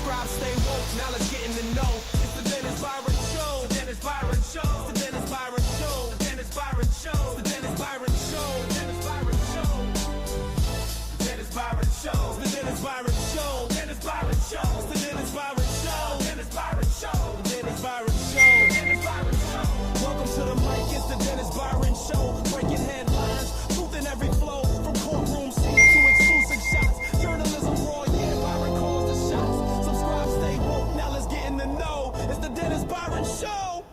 Subscribe, stay woke, now let's get in the know. It's the Dennis Byron Show. Dennis Byron Show. The Dennis Byron Show. Dennis Byron Show. The Dennis Byron Show. Dennis Byron Show. Dennis Byron Show. The Dennis Byron Show. Dennis Byron Show. The Dennis Byron Show. Dennis Byron Show. The Dennis Byron Show. Dennis Byron Show. Welcome to the mic. It's the Dennis Byron Show. Breaking headlines, truth in every flow, from courtroom scenes to exclusive shots. Journalism raw, yeah. Byron calls the shots. Subscribe, stay woke. Now let's get in the know. It's the Dennis Byron Show.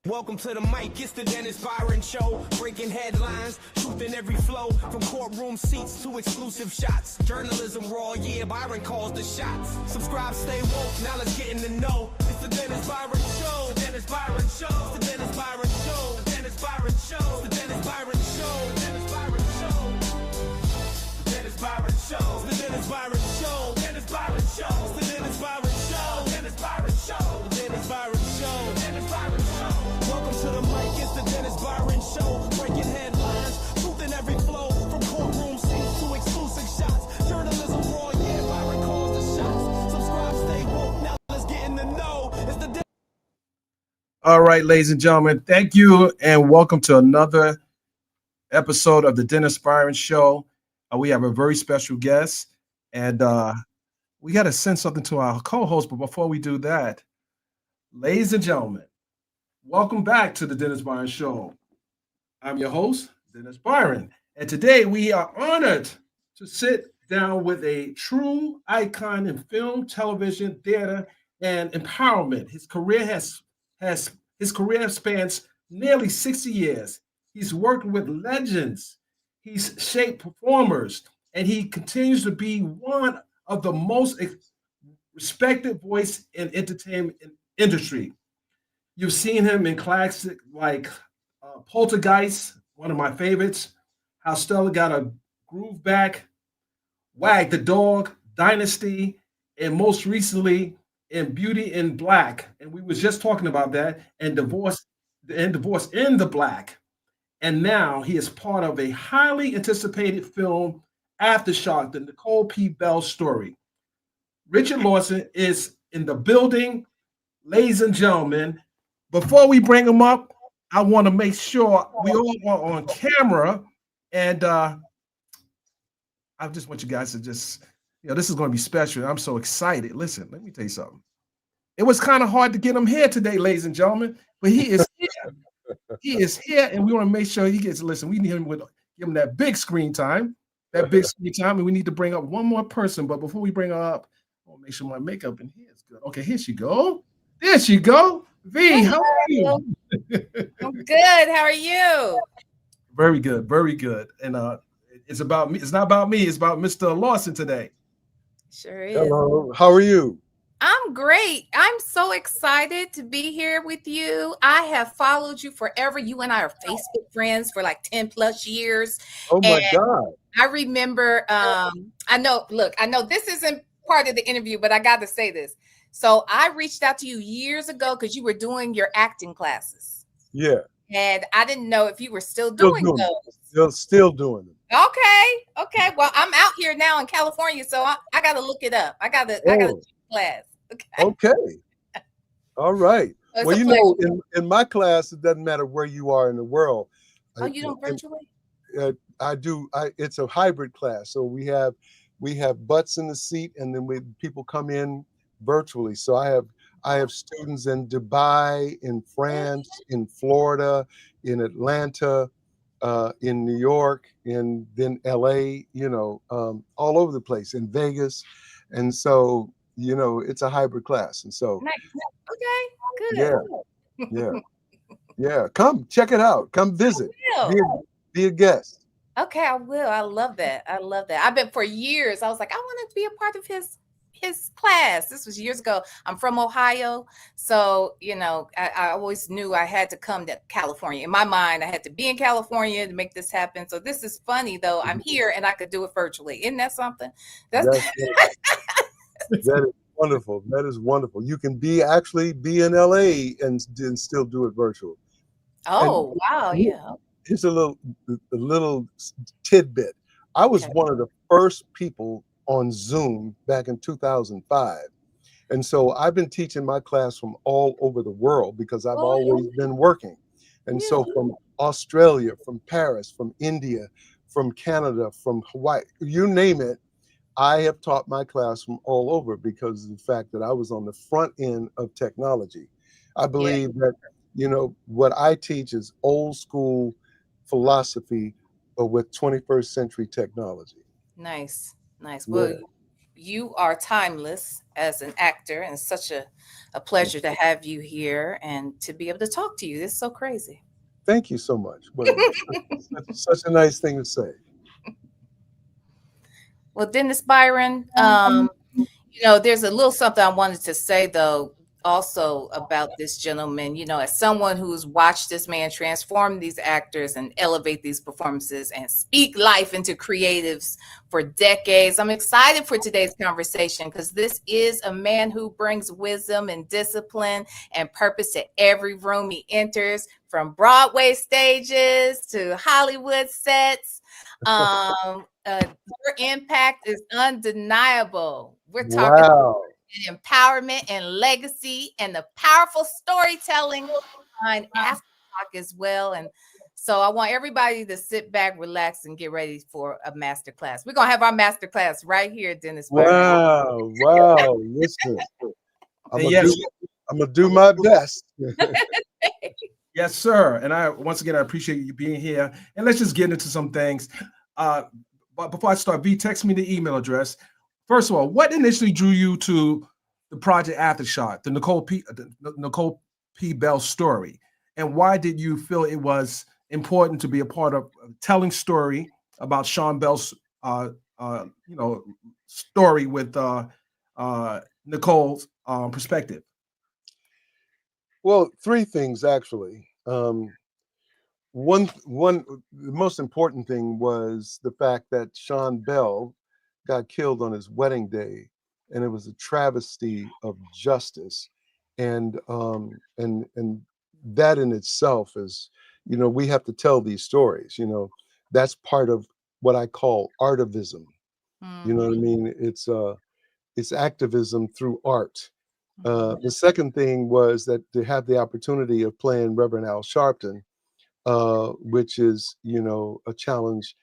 Welcome to the mic, it's the Dennis Byron Show. Breaking headlines, truth in every flow, from courtroom seats to exclusive shots. Journalism raw, yeah, Byron calls the shots. Subscribe, stay woke, now let's get in the know. It's the Dennis Byron Show. Dennis Byron Show. The Dennis Byron Show. Dennis Byron Show. The Dennis Byron Show. Dennis Byron Show. Dennis Byron Show. The Dennis Byron Show. Dennis Byron Show. The Dennis Byron Show. Dennis Byron Show. The Dennis Byron Show. Dennis Byron Show. Welcome to the mic, it's the Dennis Byron Show. Breaking headlines, truth in every flow, from courtroom scenes to exclusive shots. Journalism raw, yeah, Byron calls the shots. Subscribe, stay woke, now let's get in the know. It's the All right, ladies and gentlemen, thank you and welcome to another episode of the Dennis Byron Show. We have a very special guest, and we got to send something to our co-host. But before we do that, ladies and gentlemen, welcome back to the Dennis Byron Show. I'm your host, Dennis Byron, and today we are honored to sit down with a true icon in film, television, theater, and empowerment. His career spans nearly 60 years. He's worked with legends. He's shaped performers, and he continues to be one of the most respected voice in entertainment industry. You've seen him in classic like Poltergeist, one of my favorites, How Stella Got a Groove Back, Wag the Dog, Dynasty, and most recently in Beauty in Black. And we was just talking about that, and Divorce in the Black. And now he is part of a highly anticipated film, Aftershock, the Nicole P. Bell story. Richard Lawson is in the building. Ladies and gentlemen, before we bring him up, I want to make sure we all are on camera. And I just want you guys to just, this is going to be special. I'm so excited. Listen, let me tell you something. It was kind of hard to get him here today, ladies and gentlemen, but he is here. He is here, and we want to make sure he gets, listen, we need him give him that big screen time, and we need to bring up one more person. But before we bring her up, I want to make sure my makeup in here is good. Okay, here she go. There she go. V, how are you? I'm good. How are you? Very good, very good. And it's about me. It's not about me. It's about Mr. Lawson today. Sure is. Hello. How are you? I'm great. I'm so excited to be here with you. I have followed you forever. You and I are Facebook friends for like 10 plus years. Oh my God. I remember, I know this isn't part of the interview, but I got to say this. So I reached out to you years ago because you were doing your acting classes. Yeah. And I didn't know if you were still doing those. Still doing them. Okay. Well, I'm out here now in California, so I got to look it up. I got to do class. Okay. All right. So well, in my class, it doesn't matter where you are in the world. Oh, you don't virtually? I do. It's a hybrid class, so we have butts in the seat, and then people come in virtually. So I have students in Dubai, in France, in Florida, in Atlanta, in New York, and then LA. All over the place, in Vegas, and so. It's a hybrid class. And so, nice. Okay, good. Yeah. Come check it out. Come visit. Be a guest. Okay, I will. I love that. I've been for years. I was like, I wanted to be a part of his class. This was years ago. I'm from Ohio. So, I always knew I had to come to California. In my mind, I had to be in California to make this happen. So this is funny though. I'm here and I could do it virtually. Isn't that something? That is wonderful. That is wonderful. You can actually be in LA and still do it virtual. Oh, wow. Yeah. Here's a little tidbit. I was one of the first people on Zoom back in 2005. And so I've been teaching my class from all over the world because I've Oh, always been working. And yeah. so from Australia, from Paris, from India, from Canada, from Hawaii, you name it, I have taught my class from all over because of the fact that I was on the front end of technology. I believe that, you know, what I teach is old school philosophy, but with 21st century technology. Nice, nice. Yeah. Well, you are timeless as an actor, and such a pleasure to have you here and to be able to talk to you. It's so crazy. Thank you so much. Well, such a nice thing to say. Well, Dennis Byron, there's a little something I wanted to say though, also about this gentleman. As someone who's watched this man transform these actors and elevate these performances and speak life into creatives for decades, I'm excited for today's conversation because this is a man who brings wisdom and discipline and purpose to every room he enters, from Broadway stages to Hollywood sets. Your impact is undeniable. We're talking Wow. empowerment and legacy and the powerful storytelling behind Aftershock as well. And so I want everybody to sit back, relax, and get ready for a masterclass. We're gonna have our masterclass right here, Dennis. Wow. Wow. Listen, I'm And gonna do my best. yes, sir. And I once again I appreciate you being here. And let's just get into some things. But before I start, V, text me the email address. First of all, what initially drew you to the project Aftershock, the Nicole P. Bell story, and why did you feel it was important to be a part of telling story about Sean Bell's, story with Nicole's perspective? Well, three things actually. The most important thing was the fact that Sean Bell got killed on his wedding day, and it was a travesty of justice, and that in itself is, we have to tell these stories. That's part of what I call artivism. You know what I mean? It's activism through art. The second thing was that to have the opportunity of playing Reverend Al Sharpton, which is, a challenge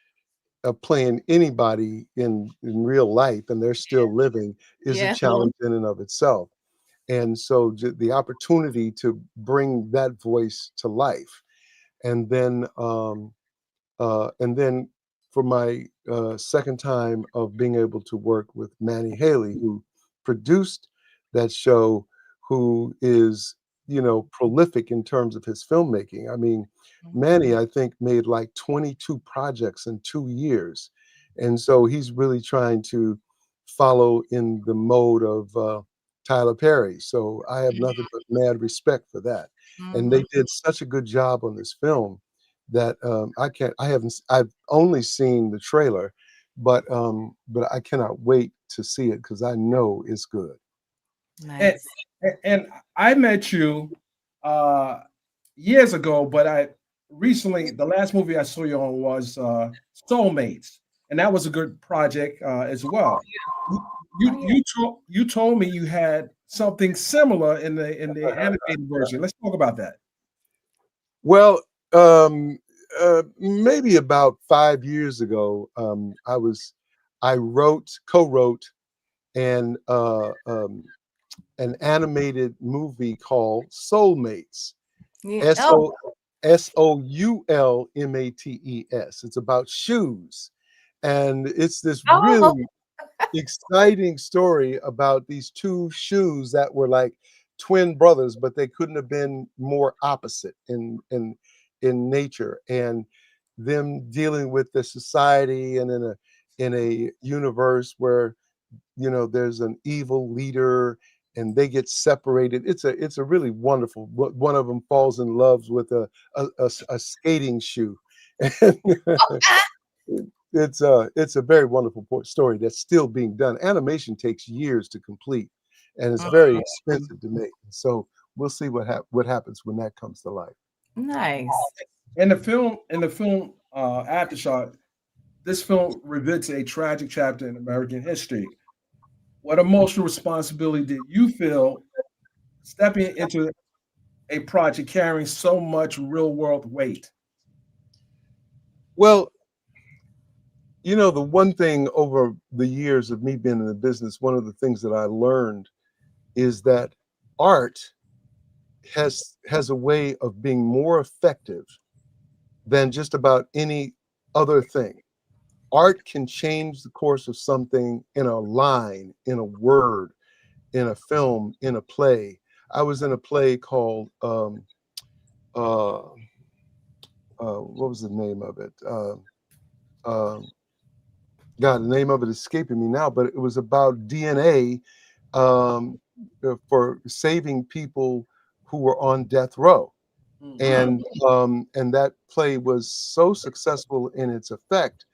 of playing anybody in real life and they're still living, is a challenge in and of itself. And so the opportunity to bring that voice to life, and then for my second time of being able to work with Manny Haley, who produced that show, who is, prolific in terms of his filmmaking. I mean, Manny, I think, made like 22 projects in 2 years. And so he's really trying to follow in the mode of Tyler Perry. So I have nothing but mad respect for that. And they did such a good job on this film that I've only seen the trailer, but I cannot wait to see it because I know it's good. Nice. And I met you years ago, but the last movie I saw you on was Soulmates, and that was a good project as well. You told me you had something similar in the animated version. Let's talk about that. Well, maybe about 5 years ago, I co-wrote an animated movie called Soulmates. Soulmates. It's about shoes, and it's this really exciting story about these two shoes that were like twin brothers, but they couldn't have been more opposite in nature, and them dealing with the society and in a universe where there's an evil leader and they get separated. It's a really wonderful. One of them falls in love with a skating shoe. It's a very wonderful story that's still being done. Animation takes years to complete, and it's very expensive to make. So we'll see what happens when that comes to life. Nice. In the film Aftershock, this film revisits a tragic chapter in American history. What emotional responsibility did you feel stepping into a project carrying so much real world weight? Well, you know, the one thing over the years of me being in the business, one of the things that I learned is that art has a way of being more effective than just about any other thing. Art can change the course of something in a line, in a word, in a film, in a play. I was in a play called uh, what was the name of it? Um, God, the name of it is escaping me now, but it was about DNA um, for saving people who were on death row. Mhm. And that play was so successful in its effect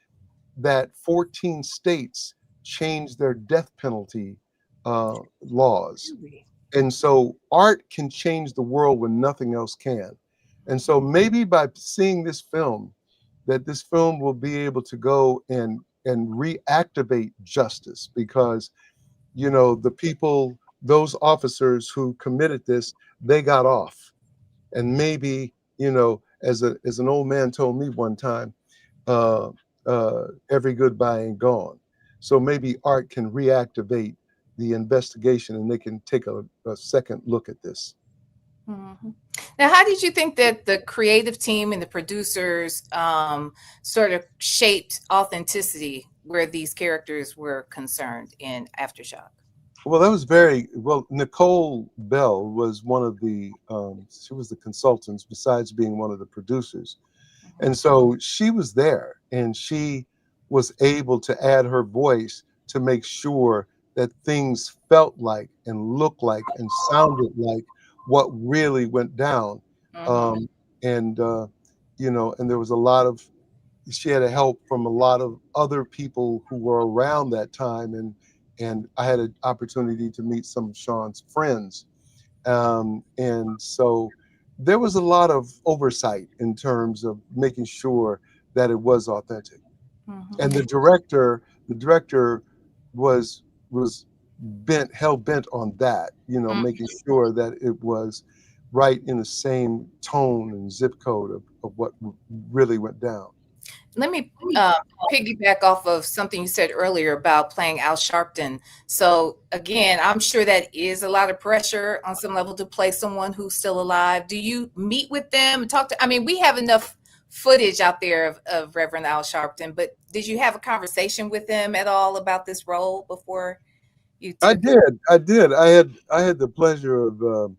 that 14 states changed their death penalty laws. Really? And so art can change the world when nothing else can. And so maybe by seeing this film, that this film will be able to go and reactivate justice, because you know the people, those officers who committed this, they got off. And maybe, you know, as an old man told me one time, uh, every goodbye ain't gone. So maybe art can reactivate the investigation, and they can take a second look at this. Mhm. Now, how did you think that the creative team and the producers sort of shaped authenticity where these characters were concerned in Aftershock? Well, that was very well. Nicole Bell was one of the she was the consultants besides being one of the producers. And so she was there, and she was able to add her voice to make sure that things felt like and looked like and sounded like what really went down. Mhm. Um, and, you know, and there was a lot of, she had a help from a lot of other people who were around that time. And I had an opportunity to meet some of Sean's friends, and so there was a lot of oversight in terms of making sure that it was authentic. Mhm. And the director was bent, hell bent on that, you know, Mm. making sure that it was right in the same tone and zip code of what really went down. Let me piggyback off of something you said earlier about playing Al Sharpton. So again, I'm sure that is a lot of pressure on some level to play someone who's still alive. Do you meet with them and talk to? I mean, we have enough footage out there of Reverend Al Sharpton, but did you have a conversation with them at all about this role before you I took? did. I had the pleasure of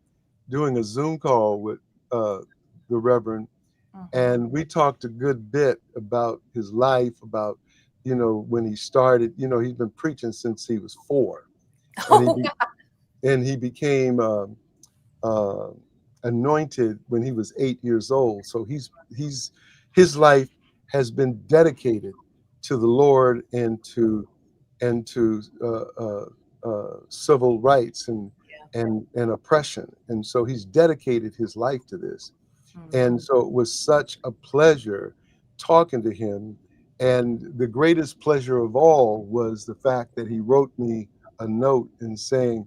doing a Zoom call with the Reverend, Mhm. and we talked a good bit about his life, about, you know, when he started. You know, he's been preaching since he was 4, and Oh, he became uh, anointed when he was 8 years old. So his life has been dedicated to the Lord and to civil rights and oppression. And so he's dedicated his life to this. Mhm. And so it was such a pleasure talking to him. And the greatest pleasure of all was the fact that he wrote me a note and saying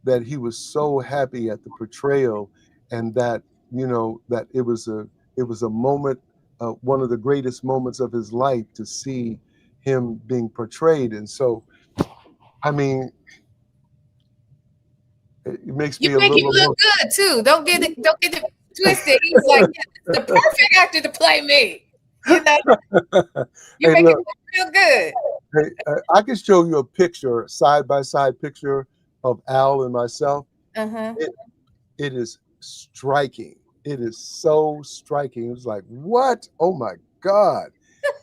that he was so happy at the portrayal, and that, you know, that it was a moment, one of the greatest moments of his life, to see him being portrayed. And so, I mean, it makes You me a make him little look emotional. good too. Don't get it twisted. He's like, yeah, the perfect actor to play me. You know, you Hey, make him look, look real good. hey, I can show you a picture, side by side picture of Al and myself. Uh-huh. It, it is striking. It is so striking. It was like, what? Oh my God.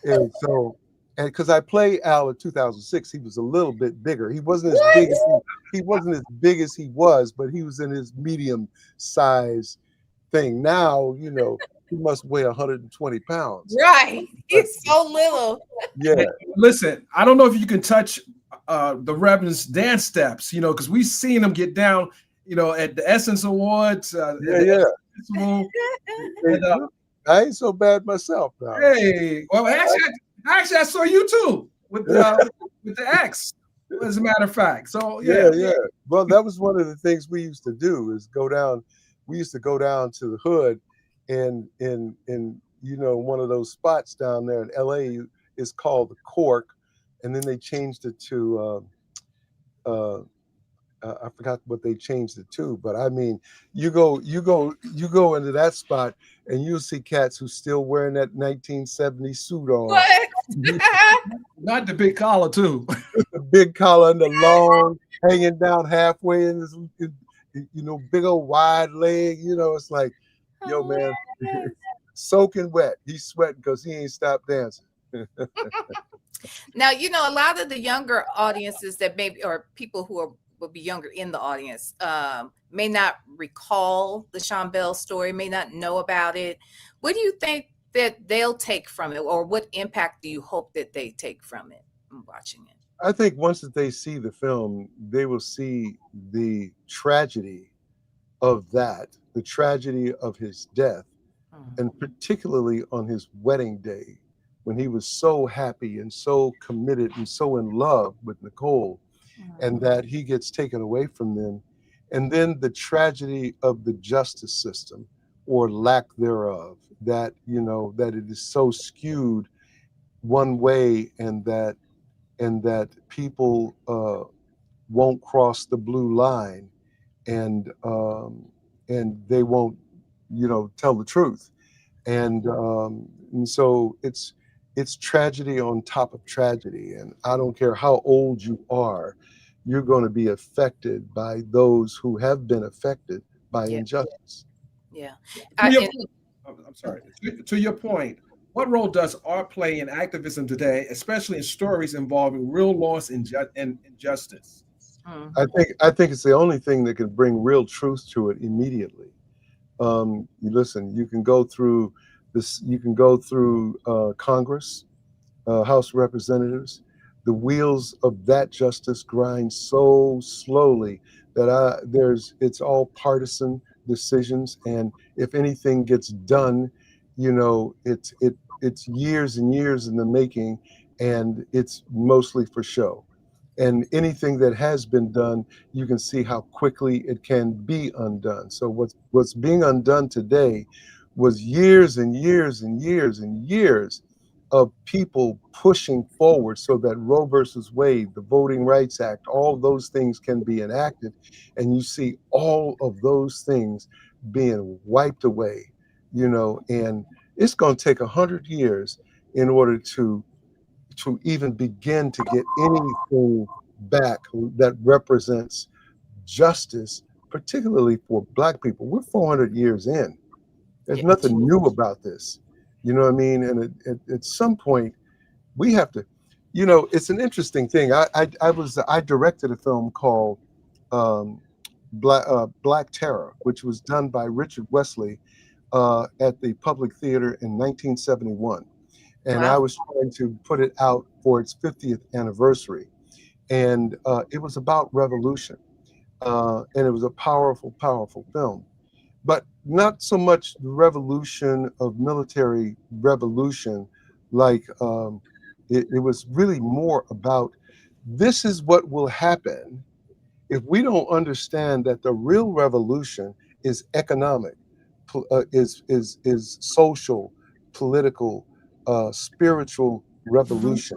And so, and because I played Al in 2006, he was a little bit bigger. He wasn't as What? big as he wasn't as big as he was, but he was in his medium size thing. Now, you know, he must weigh 120 pounds. Right. But He's so little. yeah, Hey, listen, I don't know if you can touch the Reverend's dance steps, you know, because we've seen him get down, you know, at the Essence Awards, at yeah, the yeah. festival. Hey, And look, I ain't so bad myself now. hey, well, actually, I saw you too with the X. As a matter of fact. So Yeah, yeah. yeah. Well, that was one of the things we used to do is go down. We used to go down to the hood, and in one of those spots down there in L.A. is called the Cork, and then they changed it to I forgot what they changed it to, but I mean, you go into that spot, and you'll see cats who's still wearing that 1970 suit on, What? Not the big collar too. the big collar and the long hanging down halfway, and this, big old wide leg. It's like, yo, man, soaking wet. He's sweating because he ain't stopped dancing. Now, a lot of the younger audiences that maybe, or people who will be younger in the audience, may not recall the Sean Bell story, may not know about it. What do you think that they'll take from it, or what impact do you hope that they take from it watching it? I think once that they see the film, they will see the tragedy of that, the tragedy of his death, and particularly on his wedding day, when he was so happy and so committed and so in love with Nicole, and that he gets taken away from them. And then the tragedy of the justice system, or lack thereof, that that it is so skewed one way, and that people won't cross the blue line, and they won't tell the truth, and so it's tragedy on top of tragedy. And I don't care how old you are, you're going to be affected by those who have been affected by injustice. Yeah. I'm sorry. To your point, what role does art play in activism today, especially in stories involving real loss and injustice? I think it's the only thing that can bring real truth to it immediately. Listen, you can go through this. You can go through Congress, House of Representatives. The wheels of that justice grind so slowly that it's all partisan decisions, and if anything gets done, it's years and years in the making, and it's mostly for show. And anything that has been done, you can see how quickly it can be undone. So what's being undone today was years and years and years and years of people pushing forward so that Roe versus Wade, the Voting Rights Act, all those things can be enacted. And you see all of those things being wiped away, and it's going to take 100 years in order to even begin to get anything back that represents justice, particularly for Black people. We're 400 years in. There's nothing new about this. You know what I mean? And at some point, we have to, it's an interesting thing. I directed a film called Black Terror, which was done by Richard Wesley at the Public Theater in 1971. And I was trying to put it out for its 50th anniversary. And it was about revolution. And it was a powerful, powerful film. But not so much the revolution of military revolution, like it was really more about, this is what will happen if we don't understand that the real revolution is economic, is social, political, spiritual revolution.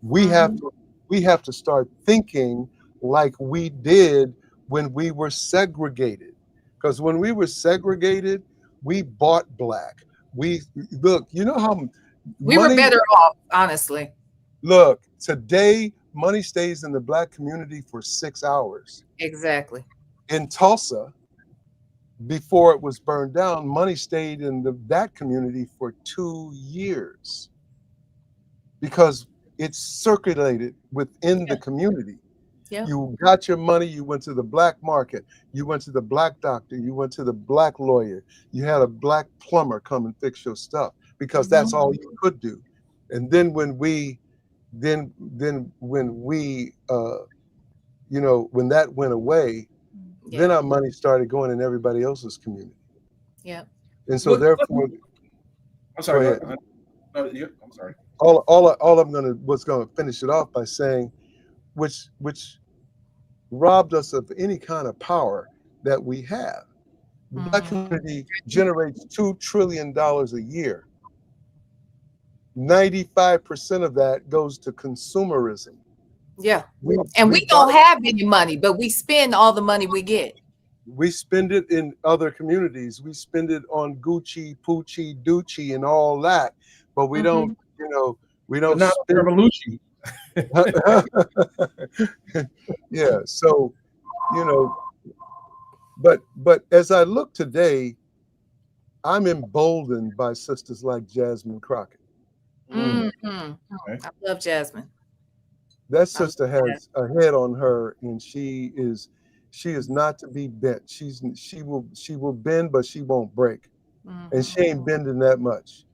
We have to start thinking like we did when we were segregated. Because when we were segregated, we bought Black. Look, how we were better off, honestly. Look, today money stays in the Black community for 6 hours. Exactly. In Tulsa, before it was burned down, money stayed in that community for 2 years because it's circulated within the community. Yeah. You got your money, you went to the Black market, you went to the Black doctor, you went to the Black lawyer, you had a Black plumber come and fix your stuff because that's all you could do. And then when that went away, then our money started going in everybody else's community. Yeah. And so therefore, I'm sorry. I'm sorry. All I'm gonna finish it off by saying, which robbed us of any kind of power that we have. The Black community generates $2 trillion a year. 95% of that goes to consumerism. Yeah. We, And we we don't buy, have any money, but we spend all the money we get. we spend it in other communities. We spend it on Gucci, Poochie, Ducci, and all that. But we don't, we But don't not spend. revolution. Yeah. So, but as I look today, I'm emboldened by sisters like Jasmine Crockett. Mhm. Okay. I love Jasmine. That sister has a head on her, and she is not to be bent. She will bend, but she won't break. And she ain't bending that much.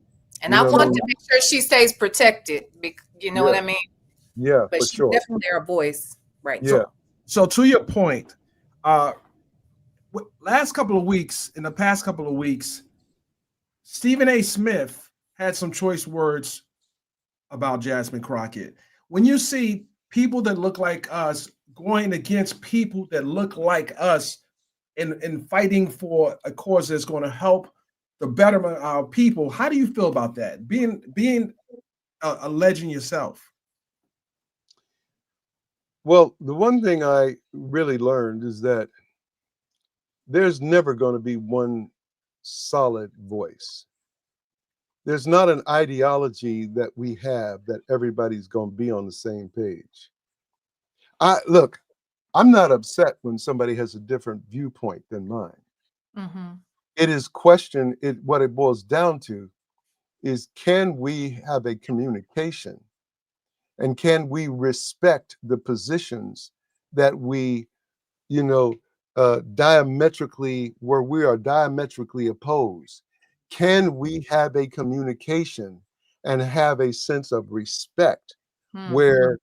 And You I know what I want to mean? make sure she stays protected. You know what I mean? Yeah, But for she's sure. definitely our voice. Right. Yeah. So to your point, in the past couple of weeks, Stephen A. Smith had some choice words about Jasmine Crockett. When you see people that look like us going against people that look like us and fighting for a cause that's going to help the betterment of our people, how do you feel about that? Being a legend yourself. Well, the one thing I really learned is that there's never going to be one solid voice. There's not an ideology that we have that everybody's going to be on the same page. Look, I'm not upset when somebody has a different viewpoint than mine. It is what it boils down to is, can we have a communication, and can we respect the positions that we, where we are diametrically opposed? Can we have a communication and have a sense of respect where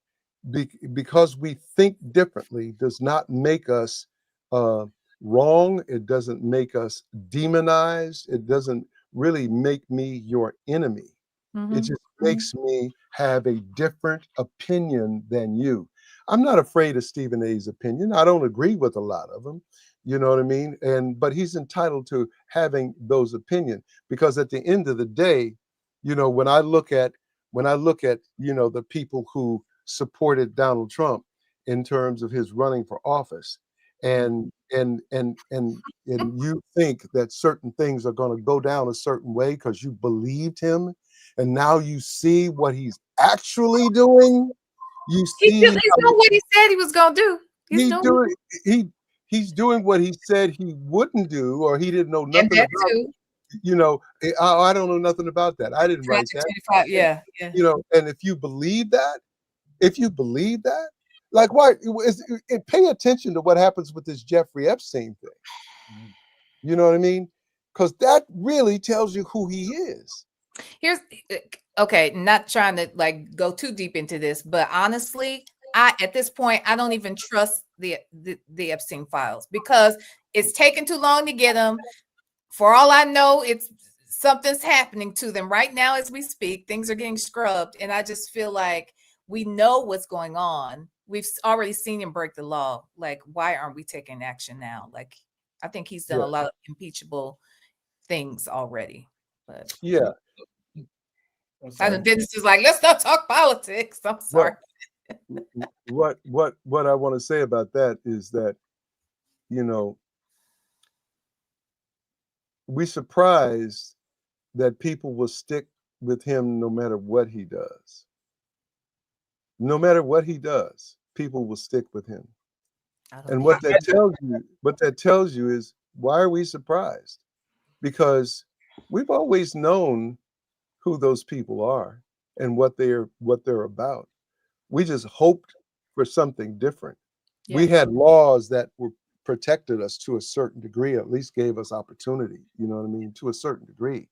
because we think differently does not make us wrong? It doesn't make us demonized. It doesn't really make me your enemy. It just makes me have a different opinion than you. I'm not afraid of Stephen A's opinion. I don't agree with a lot of them. You know what I mean? But he's entitled to having those opinions, because at the end of the day, when I look at the people who supported Donald Trump in terms of his running for office, and you think that certain things are going to go down a certain way because you believed him, and now you see what he's actually doing. He's doing what he said he was going to do. He's doing what he said he wouldn't do, or he didn't know nothing about. I don't know nothing about that. I didn't write that. 25, yeah. And if you believe that, like, why pay attention to what happens with this Jeffrey Epstein thing. You know what I mean? Because that really tells you who he is. Okay, not trying to go too deep into this, but honestly, at this point, I don't even trust the Epstein files, because it's taken too long to get them. For all I know, something's happening to them right now as we speak. Things are getting scrubbed, and I just feel like we know what's going on. We've already seen him break the law. Like, why aren't we taking action now? Like, I think he's done a lot of impeachable things already. But yeah, Dennis is like, let's not talk politics. I'm sorry. What I want to say about that is that, we're surprised that people will stick with him no matter what he does. No matter what he does, people will stick with him. And what that tells you is, why are we surprised? Because we've always known who those people are and what they're about. We just hoped for something different. Yeah. We had laws that protected us to a certain degree, at least gave us opportunity, you know what I mean, to a certain degree,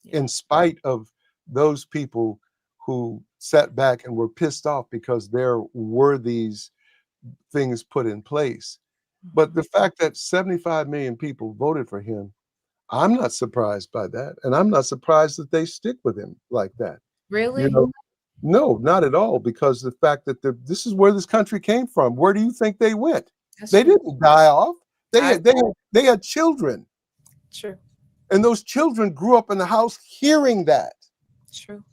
in spite of those people who sat back and were pissed off because there were these things put in place. But the fact that 75 million people voted for him, I'm not surprised by that. And I'm not surprised that they stick with him like that. Really? No, not at all, because the fact that this is where this country came from. Where do you think they went? That's They true. didn't die off. They had children, True. and those children grew up in the house hearing that. True.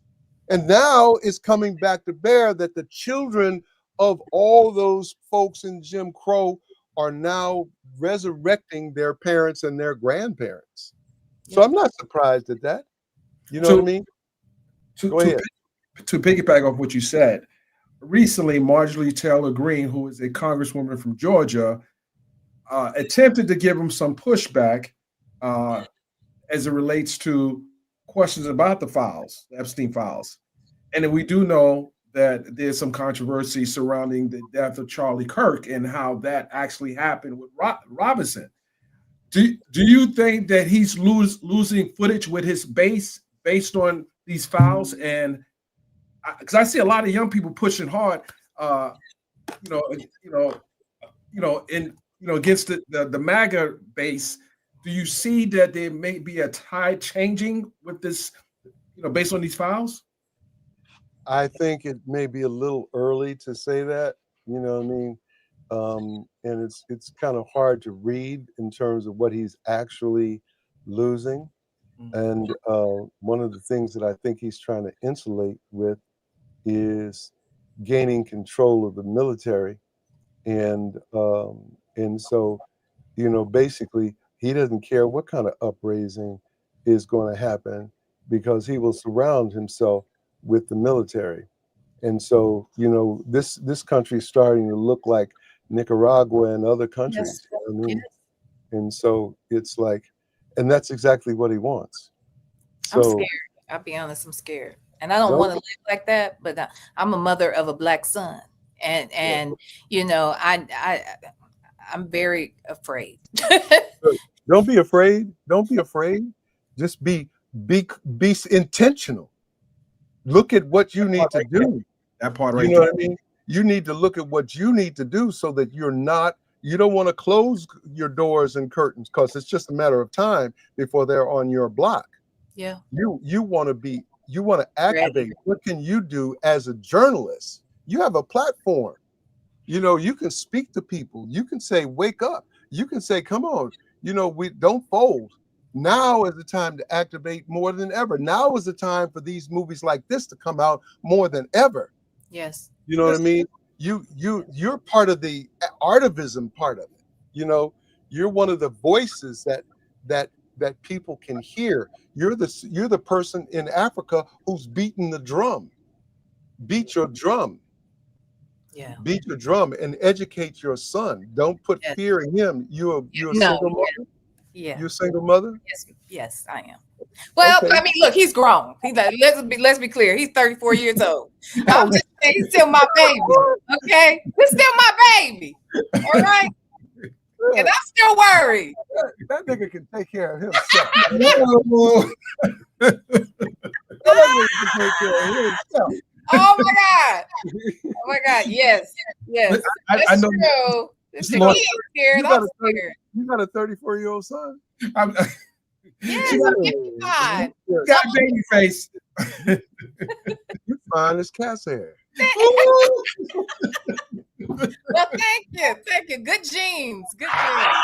And now it's coming back to bear that the children of all those folks in Jim Crow are now resurrecting their parents and their grandparents. So I'm not surprised at that. You know what I mean? Go ahead. To piggyback off what you said, recently Marjorie Taylor Greene, who is a congresswoman from Georgia, attempted to give him some pushback as it relates to questions about the files, the Epstein files. And then we do know that there's some controversy surrounding the death of Charlie Kirk and how that actually happened with Robinson. Do you think that he's losing footage with his base based on these files? And because I see a lot of young people pushing hard, against the MAGA base. Do you see that there may be a tide changing with this, based on these files? I think it may be a little early to say that, you know what I mean? And it's kind of hard to read in terms of what he's actually losing. And one of the things that I think he's trying to insulate with is gaining control of the military. And so, basically, he doesn't care what kind of upraising is going to happen, because he will surround himself with the military. And so, this country is starting to look like Nicaragua and other countries. Yes. I mean, and so it's like, and that's exactly what he wants. So, I'm scared. I'll be honest, I'm scared. And I don't want to live like that, but I'm a mother of a black son. And I'm very afraid. Don't be afraid. Don't be afraid. Just be intentional. Look at what you need to do. That part right You know there. what I mean? You need to look at what you need to do so that you don't want to close your doors and curtains, because it's just a matter of time before they're on your block. Yeah. You want to activate. What can you do as a journalist? You have a platform. You can speak to people. You can say, wake up. You can say, come on, we don't fold. Now is the time to activate more than ever. Now is the time for these movies like this to come out more than ever. Yes. You know what I mean? You're part of the artivism part of it. You're one of the voices that people can hear. You're the person in Africa who's beating the drum. Beat your drum. Yeah. Beat your drum and educate your son. Don't put fear in him. You're a single mother? Yeah. You're a single mother? Yes, I am. Well, Okay. I mean, look, he's grown. He's like, let's be clear. He's 34 years old. I'm just saying, he's still my baby. Okay, he's still my baby. All right, and I'm still worried. That nigga can take care of himself. Oh my God. Oh my God. Yes. Yes. I know. True. It's the kid scared. I'm scared. You got a 34-year-old son? Yes, I'm 55. Got a baby face. You're fine as cat's hair. Well, thank you. Thank you. Good genes. Good genes.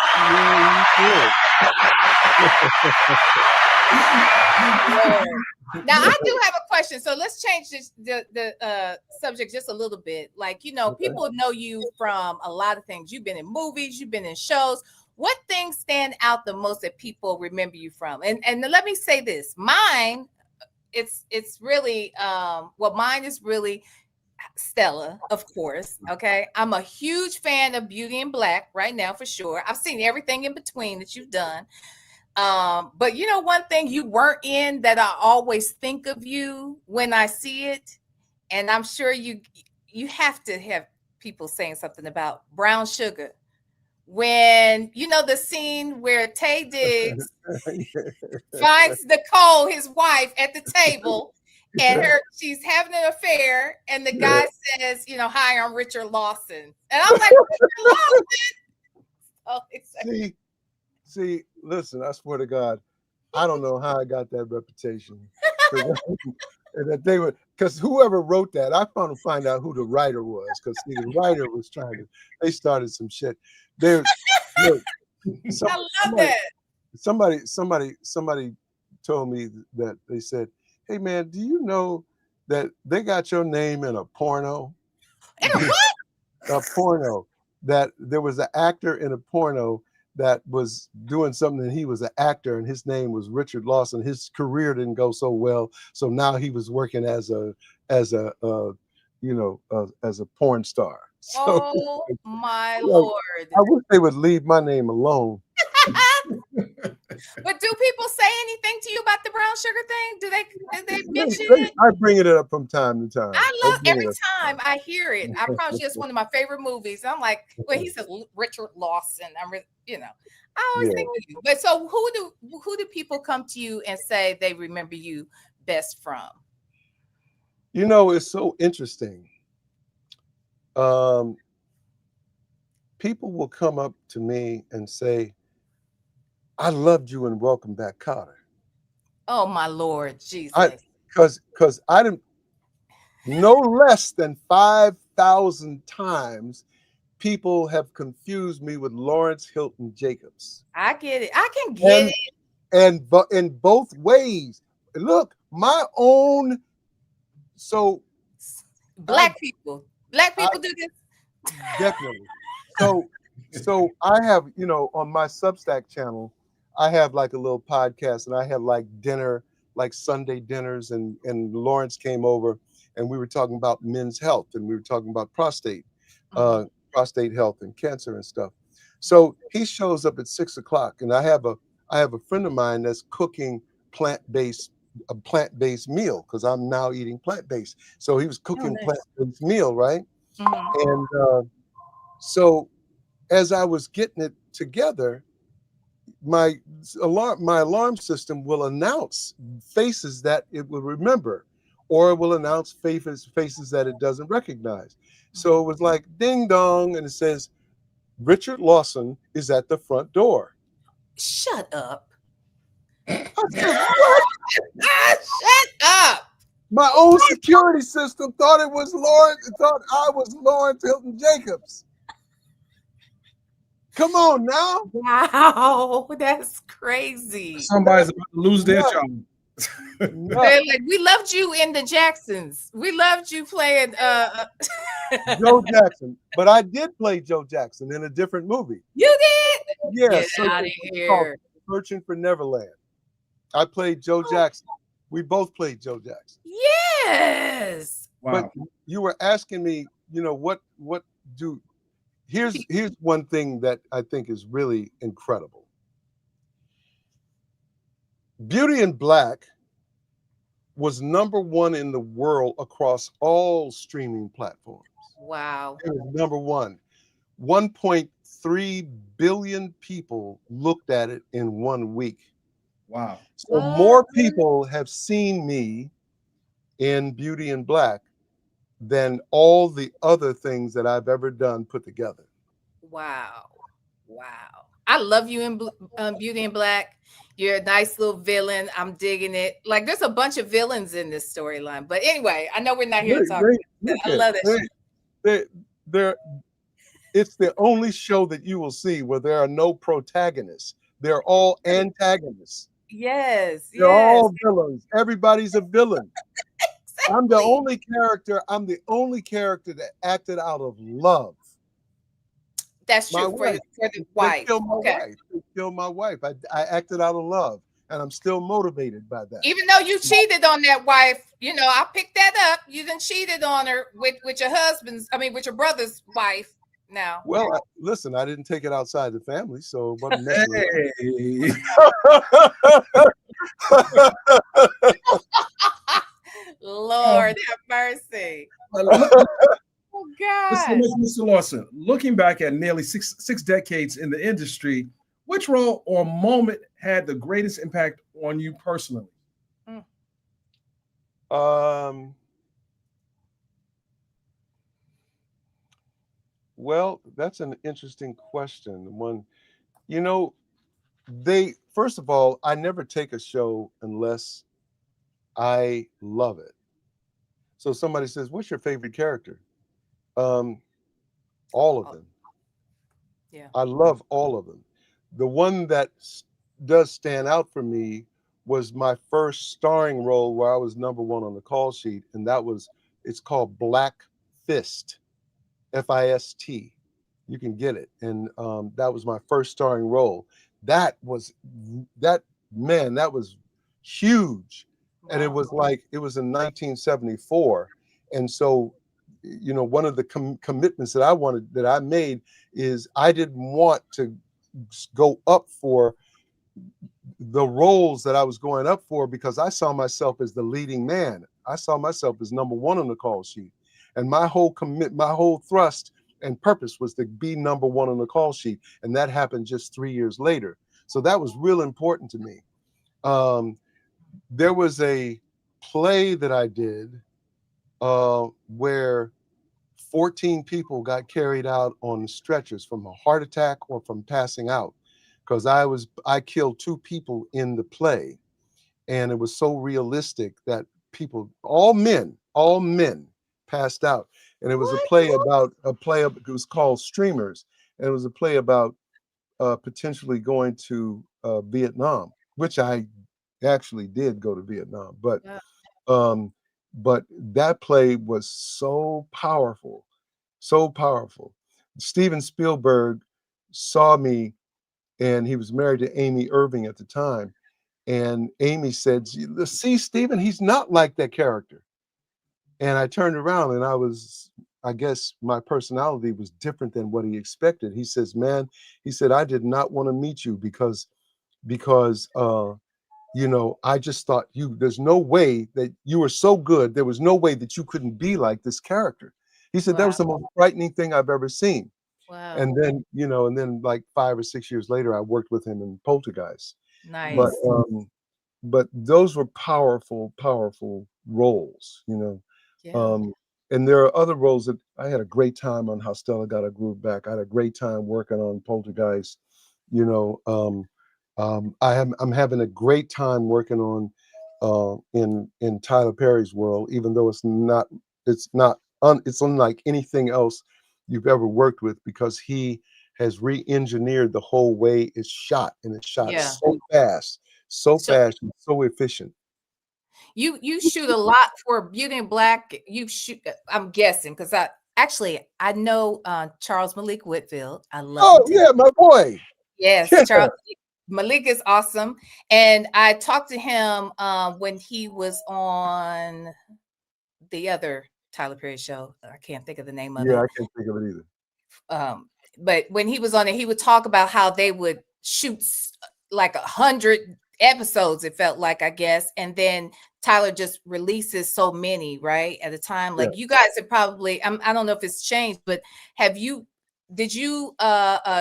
Yeah, Now I do have a question. So let's change the subject just a little bit. Like, people know you from a lot of things. You've been in movies, you've been in shows. What things stand out the most that people remember you from? And let me say this. Mine, it's really mine is really Stella, of course. Okay. I'm a huge fan of Beauty in Black right now, for sure. I've seen everything in between that you've done. But one thing you weren't in that I always think of you when I see it, and I'm sure you have to have people saying something about Brown Sugar. When the scene where Taye Diggs finds Nicole, his wife, at the table, and she's having an affair, and the guy says, hi, I'm Richard Lawson. And I'm like, Richard Lawson. See, listen, I swear to God, I don't know how I got that reputation. And that they were, because whoever wrote that, I found to find out who the writer was, because the writer was they started some shit. They look, I love that. somebody told me that they said, "Hey man, do you know that they got your name in a porno?" And what? A porno, that there was an actor in a porno that was doing something, and he was an actor, and his name was Richard Lawson. His career didn't go so well, so now he was working as a as a porn star. So, Oh my like, Lord. I wish they would leave my name alone. But do people say anything to you about the brown sugar thing? Do they mention it? I bring it up from time to time. I love every time I hear it. I promise you, it's one of my favorite movies. I'm like, well, he says Richard Lawson. I always think of you. But so who do people come to you and say they remember you best from? You know, it's so interesting. People will come up to me and say, "I loved you in Welcome Back, Kotter." Oh my Lord, Jesus! Because I didn't, no less than 5,000 times, people have confused me with Lawrence Hilton Jacobs. I get it. I can get it. And but in both ways, look, my own. So Black people do this. Definitely. So I have, on my Substack channel, I have like a little podcast, and I have like dinner, like Sunday dinners, and Lawrence came over, and we were talking about men's health, and we were talking about prostate health and cancer and stuff. So he shows up at 6 o'clock, and I have a friend of mine that's cooking a plant-based meal, because I'm now eating plant-based. So he was cooking nice. plant-based meal, right? Mm-hmm. And so as I was getting it together, my alarm system will announce faces that it will remember, or it will announce faces that it doesn't recognize. So it was like ding dong, and it says Richard Lawson is at the front door. Shut up. I said, what? Shut up. My own security system thought I was Lawrence Hilton Jacobs. Come on now. Wow, that's crazy. Somebody's about to lose their job. They're like, we loved you in the Jacksons. We loved you playing Joe Jackson. But I did play Joe Jackson in a different movie. You did? Yes. Get out of here. Searching for Neverland. I played Joe Jackson. We both played Joe Jackson. Yes. Wow. But you were asking me, here's one thing that I think is really incredible. Beauty in Black was #1 in the world across all streaming platforms. Wow. It was #1. 1.3 billion people looked at it in 1 week. Wow. So more people have seen me in Beauty in Black than all the other things that I've ever done put together. Wow. I love you in Beauty in Black. You're a nice little villain. I'm digging it. Like, there's a bunch of villains in this storyline. But anyway, I know we're not here to talk. I love that shit. It's the only show that you will see where there are no protagonists. They're all antagonists. Yes. They're all villains. Everybody's a villain. Exactly. I'm the only character that acted out of love. That's true for the wife. They killed my wife. I acted out of love, and I'm still motivated by that. Even though you cheated on that wife, I picked that up. You done cheated on her with your brother's wife. Now, well, listen, I didn't take it outside the family, so what Lord have mercy. Oh God. Mr. Lawson, looking back at nearly six decades in the industry, which role or moment had the greatest impact on you personally? Well, that's an interesting question. First of all, I never take a show unless I love it. So somebody says, "What's your favorite character?" All of Oh, them. yeah. I love all of them. The one that does stand out for me was my first starring role where I was number one on the call sheet, and that was it's called Black Fist, Fist. You can get it, and that was my first starring role. That was that man. That was huge, and it Wow. was like it was in 1974, and so one of the commitments that I made is I didn't want to go up for the roles that I was going up for because I saw myself as the leading man. I saw myself as number one on the call sheet. And my whole thrust and purpose was to be number one on the call sheet. And that happened just 3 years later. So that was real important to me. There was a play that I did where 14 people got carried out on stretchers from a heart attack or from passing out because I killed 2 people in the play, and it was so realistic that people, all men passed out. And it was What? it was called Streamers, and it was a play about potentially going to Vietnam, which I actually did go to Vietnam, Yeah. um, but that play was so powerful, so powerful. Steven Spielberg saw me, and he was married to Amy Irving at the time. And Amy said, "See, Steven, he's not like that character." And I turned around, and I guess my personality was different than what he expected. He says, "Man," he said, "I did not want to meet you because I just thought there's no way that you were so good. There was no way that you couldn't be like this character." He said, "That Wow. was the most frightening thing I've ever seen." Wow. And then like 5 or 6 years later, I worked with him in Poltergeist. But Nice. but those were powerful, powerful roles. Yeah. Um, and there are other roles that I had a great time on. How Stella Got a Groove Back. I had a great time working on Poltergeist. You know, I'm having a great time working on in Tyler Perry's world, even though it's unlike anything else you've ever worked with because he has re-engineered the whole way it's shot, and it's shot Yeah. so So fast and so efficient. you shoot a lot for Beauty and Black. You shoot, I'm guessing, because I know Charles Malik Whitfield. I love him Oh to. yeah, my boy. Yes, Yeah, Charles Malik is awesome. And I talked to him when he was on the other Tyler Perry show. I can't think of the name of yeah, it. I can't think of it either. But when he was on it, he would talk about how they would shoot like 100 episodes, it felt like, I guess, and then Tyler just releases so many right at a time. Yeah. Like you guys have probably, I don't know if it's changed, but did you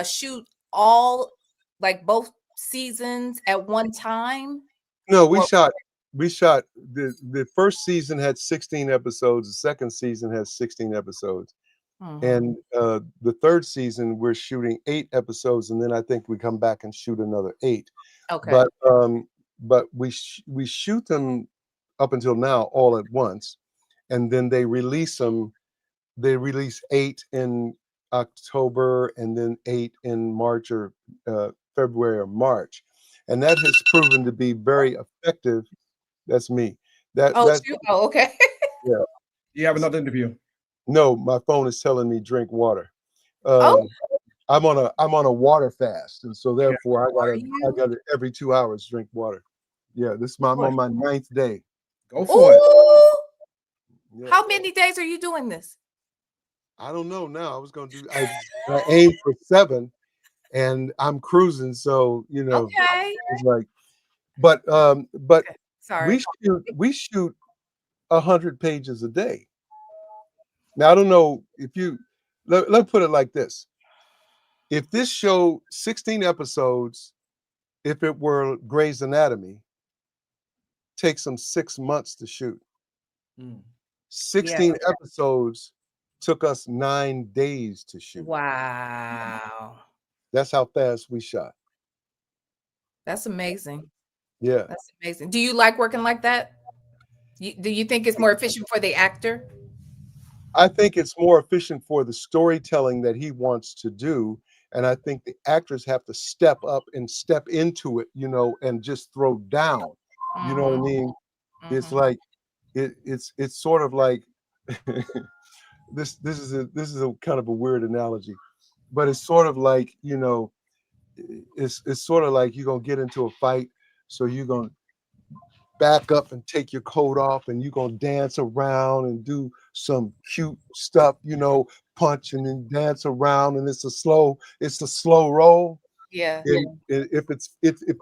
shoot all, like, both seasons at one time? No, we Or shot the first season had 16 episodes, the second season has 16 episodes. Mhm. And the third season we're shooting 8 episodes, and then I think we come back and shoot another 8. Okay. But we shoot them up until now all at once, and then they release them. They release 8 in October, and then 8 in March or February or March, and that has proven to be very effective. That's me. Oh, That's shoot. Oh, okay. yeah. You have another interview. No, my phone is telling me drink water. Oh, Um, I'm on a water fast, and so Yeah. therefore are I you? gotta every 2 hours drink water. Yeah, I'm Boy, on my 9th day. go for it. Oh, Yeah, how many days are you doing this? I don't know now. I was gonna do. I aim for 7, and I'm cruising. So Okay. it's like, but Okay. we Sorry. shoot 100 pages a day. Now I don't know if you let put it like this. If this show 16 episodes, if it were Grey's Anatomy, takes them 6 months to shoot. Mm. 16 episodes took us 9 days to shoot. Wow. That's how fast we shot. That's amazing. Yeah. That's amazing. Do you like working like that? Do you think it's more efficient for the actor? I think it's more efficient for the storytelling that he wants to do. And I think the actors have to step up and step into it, and just throw down. You know what I Mm-hmm. mean? It's Mm-hmm. like it's sort of like this is a kind of a weird analogy, but it's sort of like, it's sort of like you're gonna get into a fight, so you're gonna back up and take your coat off, and you're gonna dance around and do some cute stuff, punch and then dance around, and it's a slow roll. Yeah. If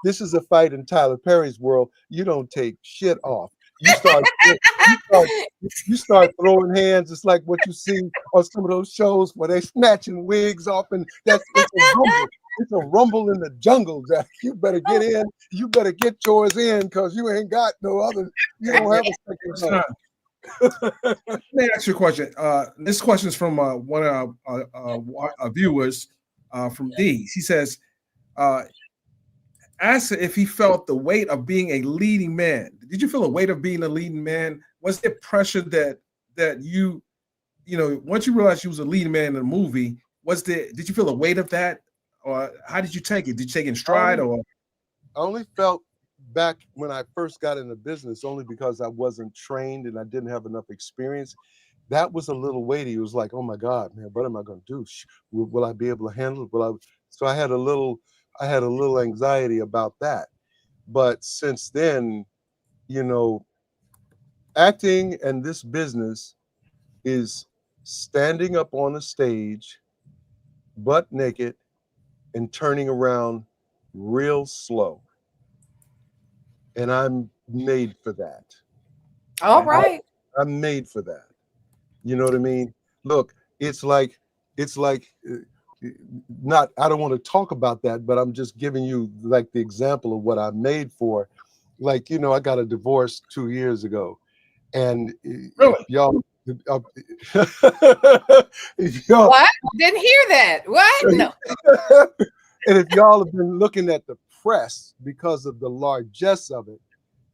this is a fight in Tyler Perry's world, you don't take shit off. You start you start you start throwing hands. It's like what you see on some of those shows where they snatching wigs off, and it's a rumble. It's a rumble in the jungle, Jack. You better get in. You better get yours in, because you ain't got no other. You don't have a It's second not. Let me ask you a question. This question is from one of our viewers from D. He says, asked if he felt the weight of being a leading man. Did you feel a weight of being a leading man? Was there pressure that once you realized you was a leading man in the movie, did you feel the weight of that? Or how did you take it? Did you take it in stride hand. or I only felt back when I first got into business, only because I wasn't trained and I didn't have enough experience. That was a little weighty. It was like, oh my God, man, what am I going to do? Will I be able to handle it? So I had a little anxiety about that. But since then, you know, acting and this business is standing up on a stage, butt naked, and turning around real slow. And I'm made for that. All I, right. I'm made for that. You know what I mean? Look, it's like not. I don't want to talk about that, but I'm just giving you like the example of what I'm made for. Like, I got a divorce 2 years ago, and if really? y'all, uh, if y'all, What? Didn't hear that. What? No. and if y'all have been looking at the press because of the largesse of it,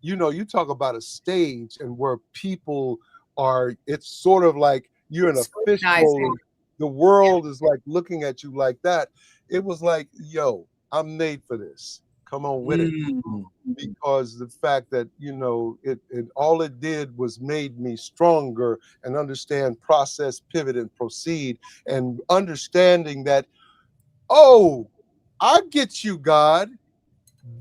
you talk about a stage and where people are, it's sort of like you're in a fishbowl Scrutinizing. and the world is like looking at you like that. It was like, yo, I'm made for this. Come on with it. Mm. Because the fact that, it all it did was made me stronger and understand process, pivot, and proceed, and understanding that, oh, I get you, God.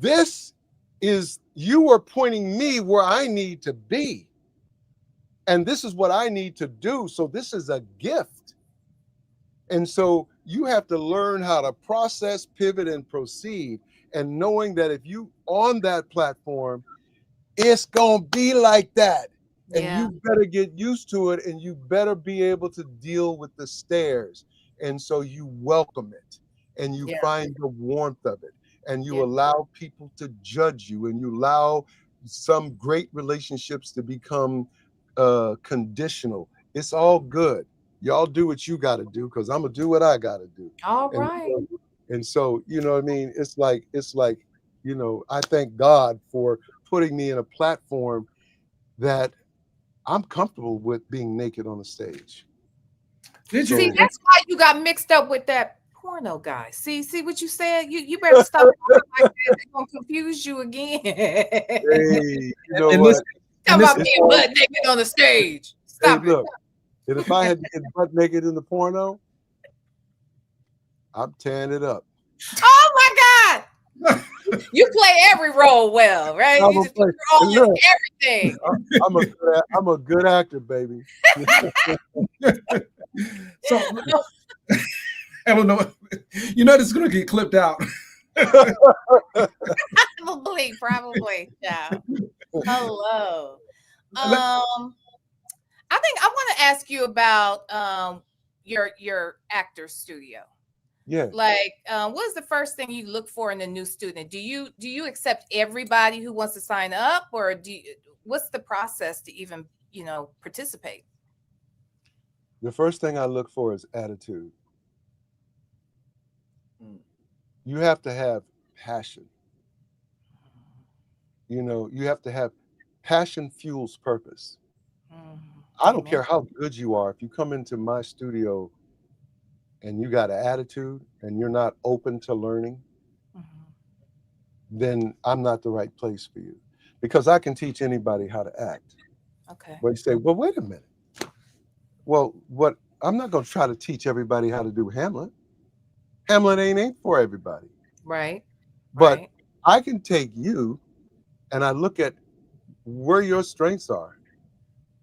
This is, you are pointing me where I need to be. And this is what I need to do. So this is a gift. And so you have to learn how to process, pivot, and proceed. And knowing that if you on that platform, it's going to be like that. And Yeah. you better get used to it, and you better be able to deal with the stares. And so you welcome it, and you Yeah. find the warmth of it, and you Yeah. allow people to judge you, and you allow some great relationships to become conditional. It's all good. Y'all do what you got to do, because I'm going to do what I got to do. All And, right. and so, you know what I mean? It's like, I thank God for putting me in a platform that I'm comfortable with being naked on the stage. Did See, you? So that's why you got mixed up with that porno guy. See what you said? You better stop talking like that. They're gonna confuse you again. hey, you know And what? listen, and Talking this about It's being all, butt naked on the stage. hey, Stop it. look, and if I had to get butt naked in the porno, I'm tearing it up. Oh my God. You play every role well, right? I'm You a just put play. your And all in look, everything. I'm a good actor, baby. so I don't know. This is gonna get clipped out. Probably. Yeah. Hello. Let- I think I want to ask you about your actor studio. Yeah. Like, what is the first thing you look for in a new student? Do you accept everybody who wants to sign up, or what's the process to even participate? The first thing I look for is attitude. Mm. You have to have passion. You have to have passion fuels purpose. Mhm. I don't Amen. care how good you are. If you come into my studio and you got an attitude and you're not open to learning, Mhm. then I'm not the right place for you, because I can teach anybody how to act. Okay. But you say, well, wait a minute. Well, what I'm not going to try to teach everybody how to do Hamlet. Hamlet ain't for everybody. Right. But Right. I can take you and I look at where your strengths are.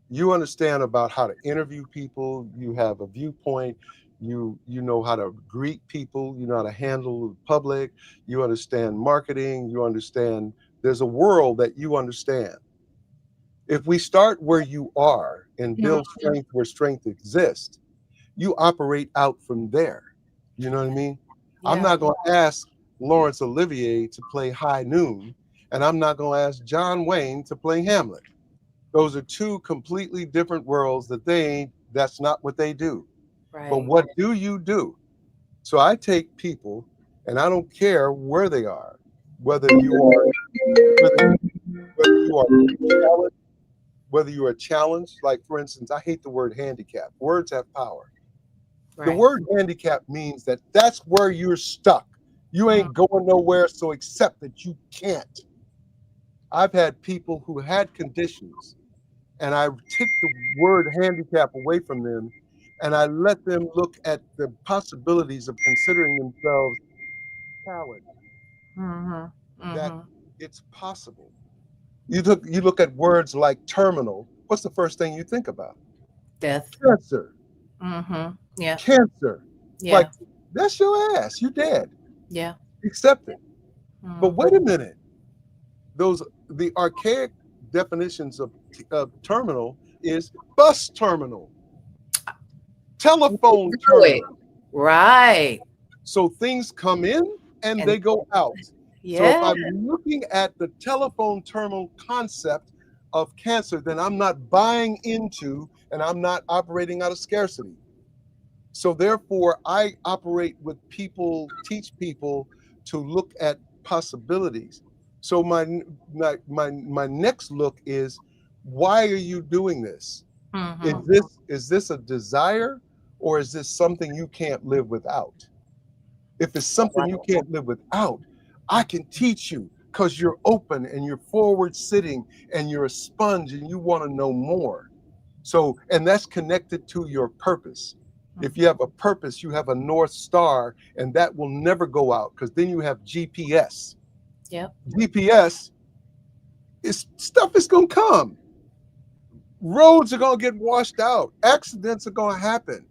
You understand about how to interview people, you have a viewpoint, you know how to greet people, you know how to handle the public, you understand marketing, you understand there's a world that you understand. If we start where you are and Mhm. build strength where strength exists, you operate out from there. You know what I mean? I'm Yeah. not going to ask Laurence Olivier to play High Noon, and I'm not going to ask John Wayne to play Hamlet. Those are two completely different worlds that's not what they do. But Right. what do you do? So I take people, and I don't care where they are, whether you are whether you are challenged, whether you are challenged. Like, for instance, I hate the word handicap. Words have power. The Right. word handicap means that that's where you're stuck. You Mhm. ain't going nowhere, so accept that you can't. I've had people who had conditions, and I took the word handicap away from them, and I let them look at the possibilities of considering themselves talented, Mhm. that Mhm. it's possible. You look at words like terminal. What's the first thing you think about? Death. Cancer. Mhm. Yeah. Cancer. Yeah. Like, that's your ass. You're dead. Yeah. Accept it. But Mhm. wait a minute. The archaic definitions of terminal is bus terminal, telephone Do it. terminal. Right. So things come in and And they go out. So if yeah. I'm looking at the telephone terminal concept of cancer, then I'm not buying into and I'm not operating out of scarcity. So therefore, I operate with people, teach people to look at possibilities. So my next look is, why are you doing this? Is Mhm. this a desire, or is this something you can't live without? If it's something you can't live without, I can teach you, because you're open and you're forward sitting and you're a sponge and you want to know more. So, and that's connected to your purpose. If you have a purpose, you have a North Star, and that will never go out, because then you have GPS. Yep. GPS is stuff is going to come. Roads are going to get washed out. Accidents are going to happen.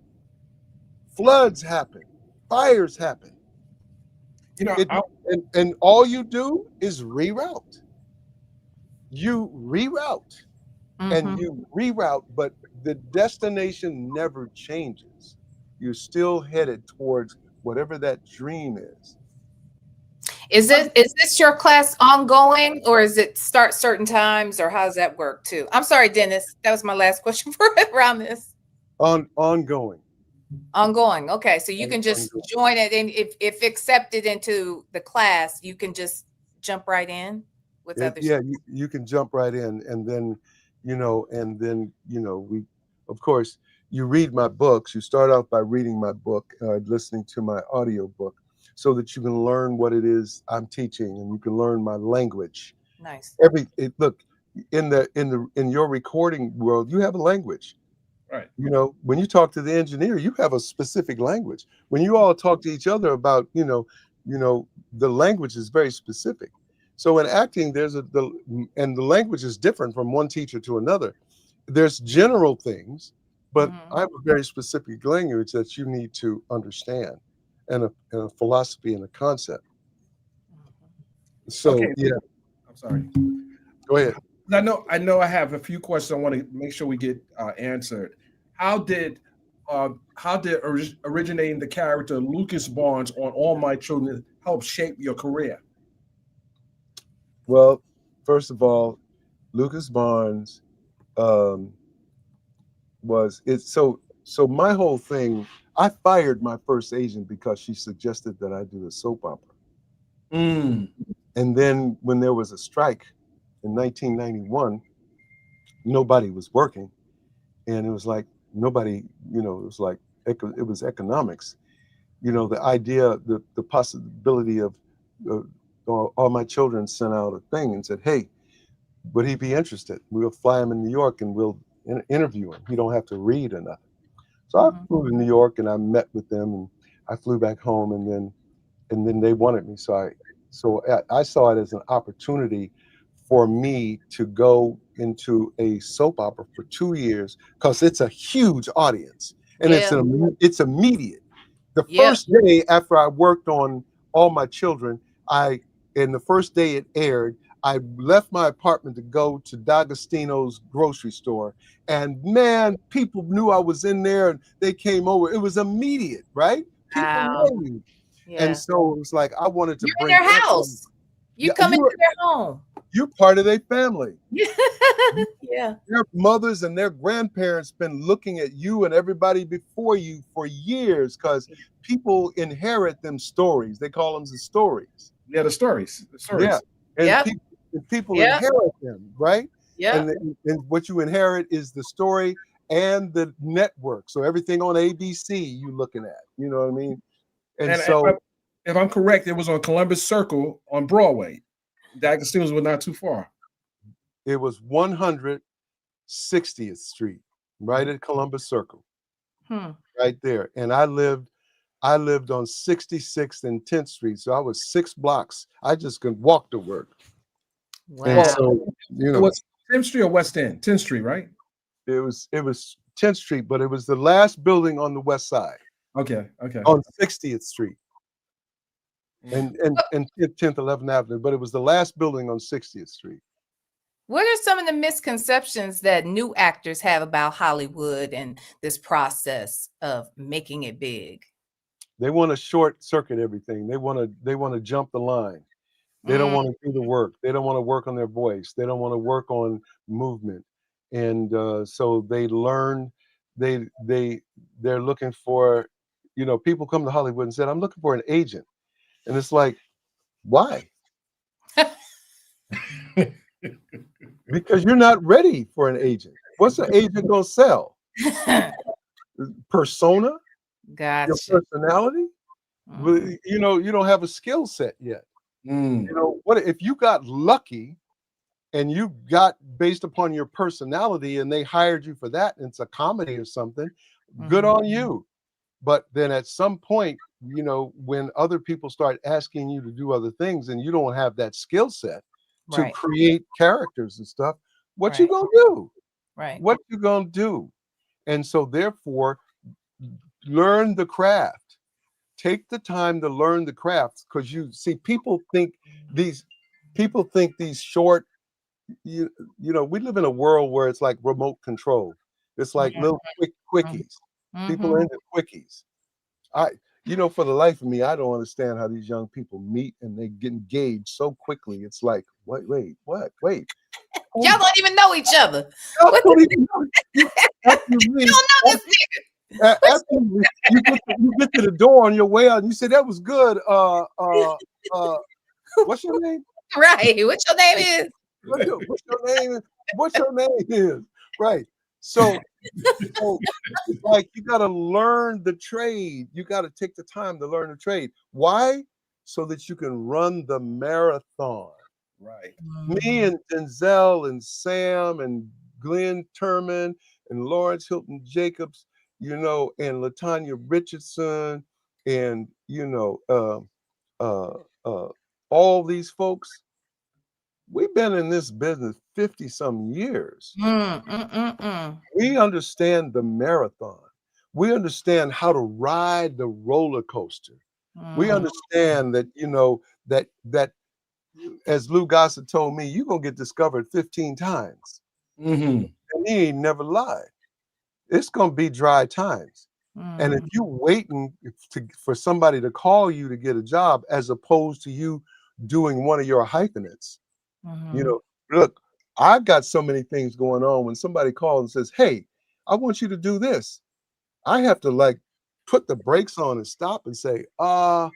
Floods happen. Fires happen. You know, It and all you do is reroute. You reroute and Mhm. you reroute, but the destination never changes. You're still headed towards whatever that dream is. Is this your class ongoing, or is it start certain times, or how does that work too? I'm sorry, Dennis. That was my last question for around this. Ongoing. Ongoing. Okay. So you can just Ongoing. join it, and if accepted into the class, you can just jump right in with others. Yeah, you can jump right in, and then, we, of course, you read my books. You start out by reading my book, listening to my audio book, so that you can learn what it is I'm teaching, and you can learn my language. Nice. Look, in your recording world, you have a language. right. When you talk to the engineer, you have a specific language. When you all talk to each other about, the language is very specific. So in acting, and the language is different from one teacher to another. There's general things, but Mhm. I have a very specific language that you need to understand, and a philosophy and a concept. So Okay. yeah, I'm sorry. go ahead. I know I have a few questions I want to make sure we get answered. How did originating the character Lucas Barnes on All My Children help shape your career? Well, first of all, Lucas Barnes um, was it. So my whole thing. I fired my first agent because she suggested that I do a soap opera. Mm. And then when there was a strike in 1991, nobody was working, and it was like nobody, you know, it was like it was economics. You know, the idea, the possibility of all my children sent out a thing and said, "Hey, would he be interested? We'll fly him in New York and we'll interview him. He don't have to read or nothing." So I flew to New York and I met with them, and I flew back home, and then they wanted me. So I saw it as an opportunity for me to go into a soap opera for 2 years, because it's a huge audience and Yeah. it's immediate. The Yeah. first day after I worked on All My Children, and the first day it aired, I left my apartment to go to D'Agostino's grocery store, and man, people knew I was in there and they came over. It was immediate, right? People Wow. know you. Yeah. And so it was like I wanted to You're in bring their house. You Yeah, come into their home. you're part of their family. Yeah. Their mothers and their grandparents been looking at you and everybody before you for years, because people inherit them stories. They call them the stories. Yeah, the stories. The stories. Yeah. And Yep. people Yep. inherit them, right? Yeah. And what you inherit is the story and the network. So everything on ABC you looking at, you know what I mean? And And so if I'm correct, it was on Columbus Circle on Broadway. D'Agostino's were not too far. it was 160th Street, right at Columbus Circle, right there. And I lived on 66th and 10th Street. So I was 6 blocks. I just could walk to work. Wow. And so, you It know, was 10th Street or West End? 10th Street, right? it was 10th Street, but it was the last building on the west side Okay. on 60th Street and 10th, 11th Avenue, but it was the last building on 60th Street. What are some of the misconceptions that new actors have about Hollywood and this process of making it big? They want to short circuit everything. They want to jump the line. They don't want to do the work. They don't want to work on their voice. They don't want to work on movement. And so they learn. They're looking for, you know, people come to Hollywood and said, "I'm looking for an agent," and it's like, why? Because you're not ready for an agent. What's an agent gonna sell? Persona, your Gotcha. personality. Well, you know, you don't have a skill set yet. You know, what if you got lucky and you got based upon your personality and they hired you for that and it's a comedy or something, good on you. But then at some point, you know, when other people start asking you to do other things and you don't have that skill set to Right. create characters and stuff, what you Right. gonna do? Right. What you gonna do? And so therefore, learn the craft. Take the time to learn the craft, because you see, people think these short, you know, we live in a world where it's like remote control. It's like little quickies. People are into quickies. You know, for the life of me, I don't understand how these young people meet and they get engaged so quickly. It's like, wait. Y'all don't even know each other. Y'all What don't the- even know. After you You leave- don't know this nigga. after you get to the door on your way out, and you say, "That was good." What's your name? Right. What your name is? What's your name? What's your name is? Right. So it's like you got to learn the trade. You got to take the time to learn the trade. Why? So that you can run the marathon. Right. Me and Denzel and Sam and Glenn Turman and Lawrence Hilton Jacobs, you know, and LaTanya Richardson, and you know, all these folks. We've been in this business 50 some years. We understand the marathon. We understand how to ride the roller coaster. We understand that, you know, that as Lou Gossett told me, you're gonna get discovered 15 times. And he ain't never lied. It's gonna be dry times. And if you waiting for somebody to call you to get a job, as opposed to you doing one of your hyphenates, you know, look, I've got so many things going on. When somebody calls and says, "Hey, I want you to do this," I have to like put the brakes on and stop and say, oh,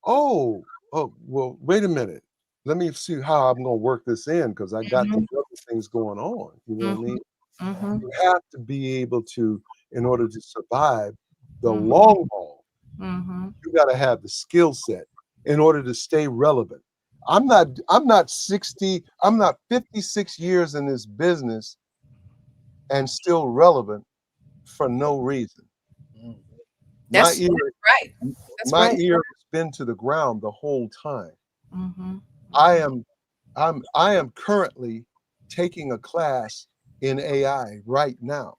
well, wait a minute. Let me see how I'm gonna work this in, because I got this other things going on. You know what I mean? Mm-hmm. You have to be able to, in order to survive the Mhm. long haul, Mm-hmm. you got to have the skill set in order to stay relevant. I'm not 60, I'm not 56 years in this business and still relevant for no reason. My That's ear, right. That's my right. ear has been to the ground the whole time. Mm-hmm. I am currently taking a class in AI right now.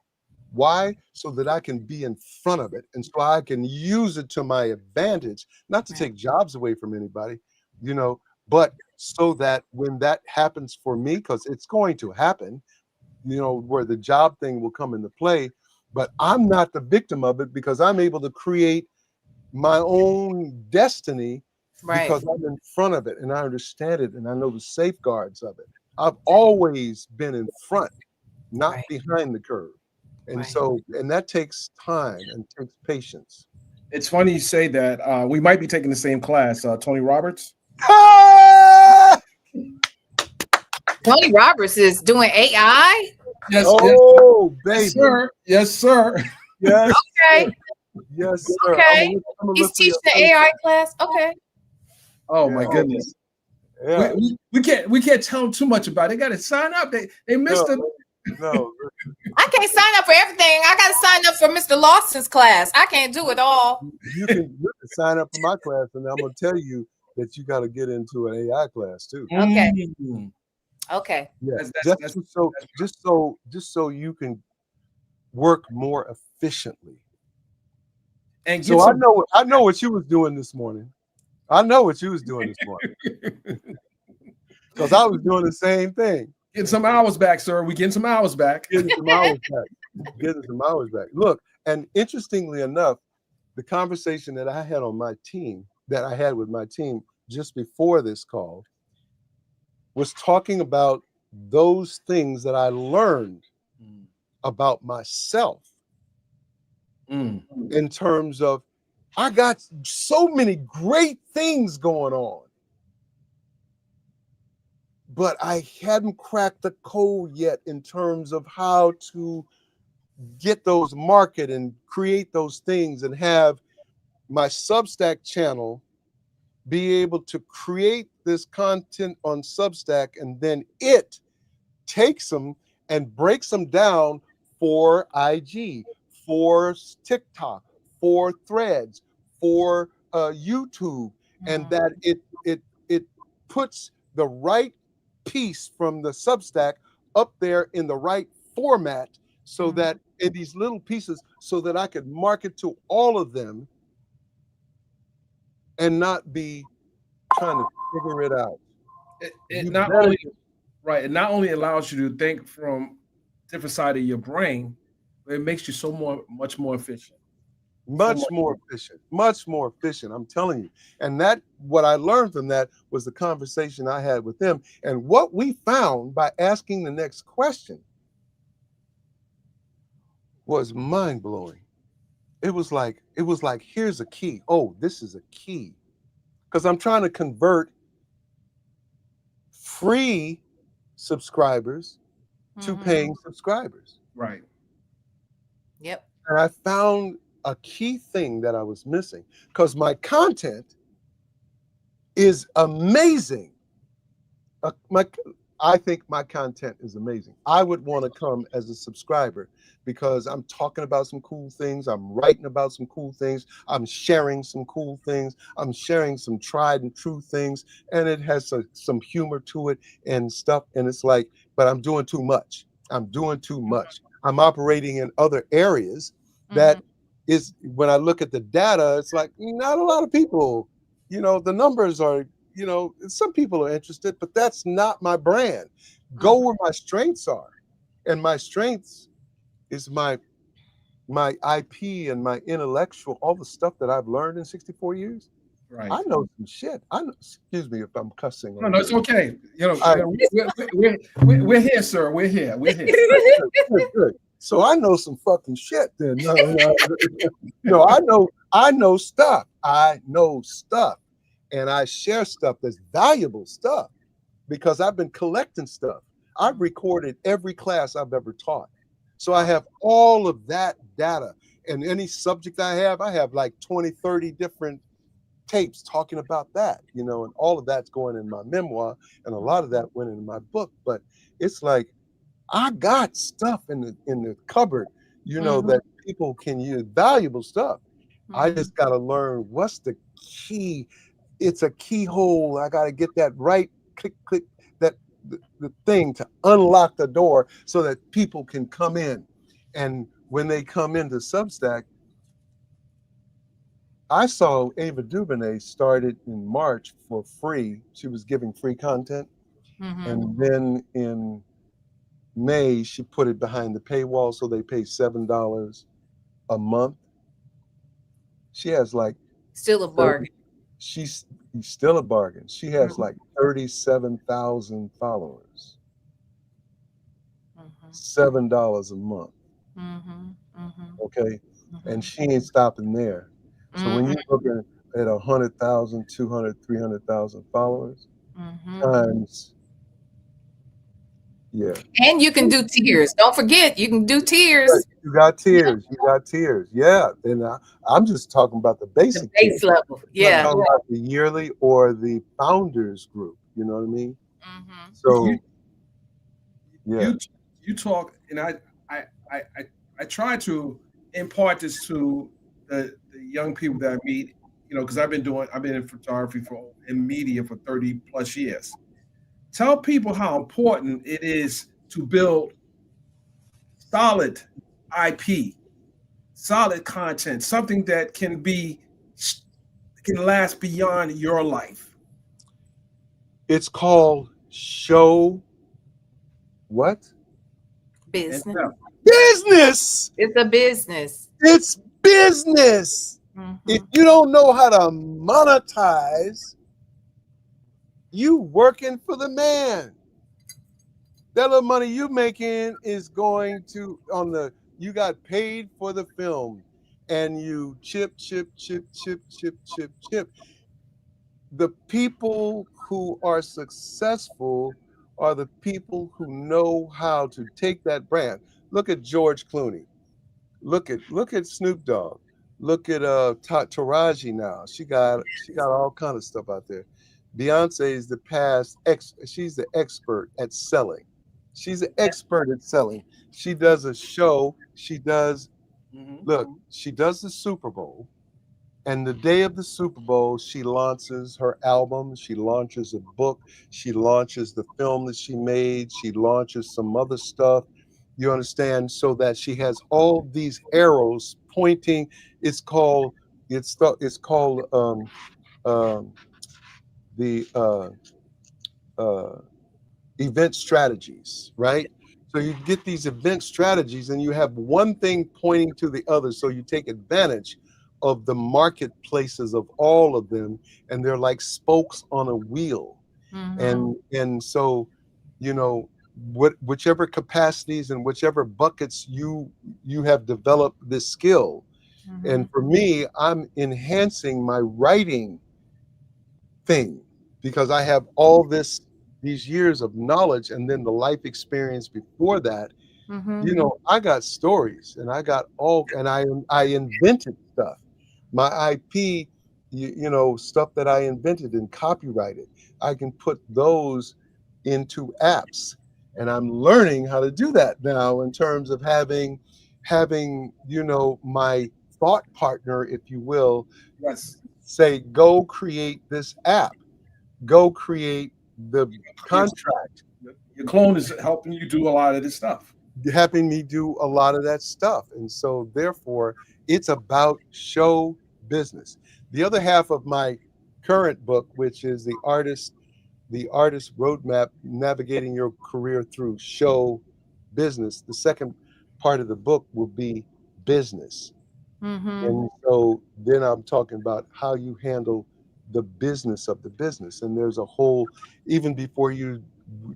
Why? So that I can be in front of it and so I can use it to my advantage, not to Right. take jobs away from anybody, but so that when that happens for me, because it's going to happen, where the job thing will come into play, but I'm not the victim of it because I'm able to create my own destiny Right. because I'm in front of it and I understand it and I know the safeguards of it. I've always been in front, not Right. behind the curve. And Right. so, and that takes time and takes patience. It's funny you say that. We might be taking the same class. Tony Roberts. Tony Roberts is doing AI. Yes, Oh, yes, baby. sir. Yes, sir. Yes. Okay. Sir. Yes, sir. Okay. I'm He's look for your teaching the AI class. Okay. Oh my Yeah. goodness. Yeah. We can't tell them too much about it. They got to sign up. They missed it. No. I can't sign up for everything. I got to sign up for Mr. Lawson's class. I can't do it all. You can sign up for my class, and I'm gonna tell you that you got to get into an AI class too. Okay. Mm. Okay. Yeah, That's just so you can work more efficiently. and So I know what you was doing this morning. I know what you was doing this morning because I was doing the same thing. getting some hours back, sir. We getting some hours back. Getting some hours back. Getting some hours back. Look, and interestingly enough, the conversation that I had with my team just before this call was talking about those things that I learned about myself in terms of I got so many great things going on, but I hadn't cracked the code yet in terms of how to get those market and create those things and have my Substack channel be able to create this content on Substack, and then it takes them and breaks them down for IG, for TikTok, for Threads, for YouTube, and that it puts the right piece from the Substack up there in the right format, so that in these little pieces, so that I could market to all of them and not be trying to figure it out. It not only allows you to think from different side of your brain, but it makes you much more efficient. Much more efficient. I'm telling you. And that what I learned from that was the conversation I had with them. And what we found by asking the next question was mind-blowing. It was like, here's a key. Oh, this is a key. Because I'm trying to convert free subscribers to paying subscribers. Right. Yep. And I found a key thing that I was missing, because my content is amazing. I think my content is amazing. I would want to come as a subscriber because I'm talking about some cool things. I'm writing about some cool things. I'm sharing some cool things. I'm sharing some tried and true things. And it has some humor to it and stuff. And it's like, but I'm doing too much. I'm doing too much. I'm operating in other areas that is, when I look at the data, it's like not a lot of people, the numbers are, some people are interested, but that's not my brand. Go where my strengths are. And my strengths is my IP and my intellectual, all the stuff that I've learned in 64 years. Right. I know some shit. Excuse me if I'm cussing. No, it's okay. We're here, sir. We're here. Good. So I know some fucking shit then. No, I know stuff. I know stuff. And I share stuff that's valuable stuff because I've been collecting stuff. I've recorded every class I've ever taught. So I have all of that data. And any subject I have like 20, 30 different tapes talking about that, you know, and all of that's going in my memoir, and a lot of that went in my book. But it's like I got stuff in the cupboard, you know, that people can use, valuable stuff. I just got to learn what's the key. It's a keyhole. I got to get that right click, click, that the thing to unlock the door so that people can come in. And when they come into Substack, I saw Ava DuVernay started in March for free. She was giving free content. And then in May, she put it behind the paywall, so they pay $7 a month. She has like Still a bargain. She's still a bargain. She has like 37,000 followers. $7 a month. Okay, and she ain't stopping there. So when you're looking at 100,000, 200, 300,000 followers times, yeah. And you can do tiers. Don't forget, you can do tiers. You got tiers. You got tiers. Yeah. And I'm just talking about the basic. The base level. Yeah. Talking about the yearly or the founders group. You know what I mean? So, yeah. You talk, and I try to impart this to the young people that I meet, you know, because I've been in photography in media for 30 plus years. Tell people how important it is to build solid IP, solid content, something that can last beyond your life. It's called show what? Business. Business. It's a business. It's business. If you don't know how to monetize, you working for the man. That little money you making is going to you got paid for the film, and you chip. The people who are successful are the people who know how to take that brand. Look at George Clooney. Look at Snoop Dogg. Look at Taraji now. She got all kind of stuff out there. Beyonce is she's the expert at selling. She's an expert at selling. She does a show. She does the Super Bowl. And the day of the Super Bowl, she launches her album. She launches a book. She launches the film that she made. She launches some other stuff. You understand? So that she has all these arrows pointing. It's called event strategies, right? So you get these event strategies, and you have one thing pointing to the other. So you take advantage of the marketplaces of all of them, and they're like spokes on a wheel. And so, you know, whichever capacities and whichever buckets you have developed this skill. And for me, I'm enhancing my writing thing because I have all these years of knowledge, and then the life experience before that. You know, I got stories, and I got I invented stuff. My IP, you know, stuff that I invented and copyrighted, I can put those into apps, and I'm learning how to do that now in terms of having, you know, my thought partner, if you will, say, go create this app, go create the contract. Your clone is helping you do a lot of this stuff. Helping me do a lot of that stuff. And so therefore it's about show business. The other half of my current book, which is the artist roadmap, navigating your career through show business. The second part of the book will be business. And so then I'm talking about how you handle the business of the business. And there's a whole, even before you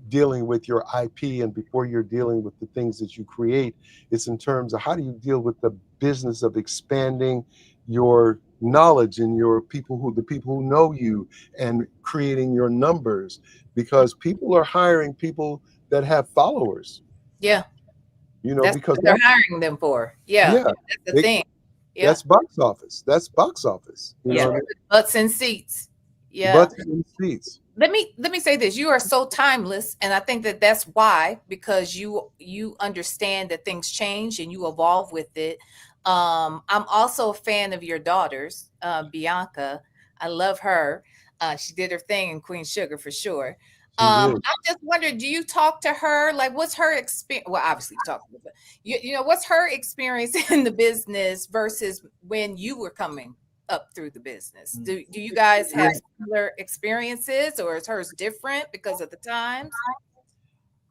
dealing with your IP and before you're dealing with the things that you create, it's in terms of how do you deal with the business of expanding your knowledge and the people who know you, and creating your numbers, because people are hiring people that have followers. Yeah. You know, That's because what they're hiring them for. Yeah. yeah, That's the they, thing. Yeah. that's box office. That's box office. You Yeah. know, Butts and seats. Yeah. butts in seats. Let me say this. You are so timeless, and I think that that's why, because you understand that things change and you evolve with it. I'm also a fan of your daughters, Bianca. I love her. She did her thing in Queen Sugar for sure. She did. I just wondered, do you talk to her? Like, what's her experience? Well, obviously, you talk to her, but what's her experience in the business versus when you were coming up through the business? Do you guys have similar experiences, or is hers different because of the times?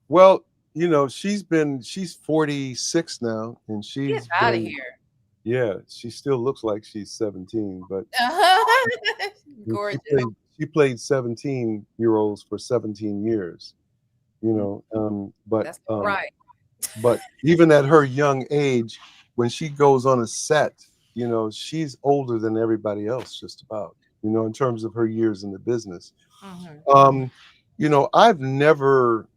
Well, you know, she's 46 now, and Get she's out of been, here. yeah, she still looks like she's 17, but Gorgeous. she played 17-year-olds for 17 years, you know. That's right. But even at her young age, when she goes on a set, you know, she's older than everybody else, just about, you know, in terms of her years in the business. Mhm. You know, I've never,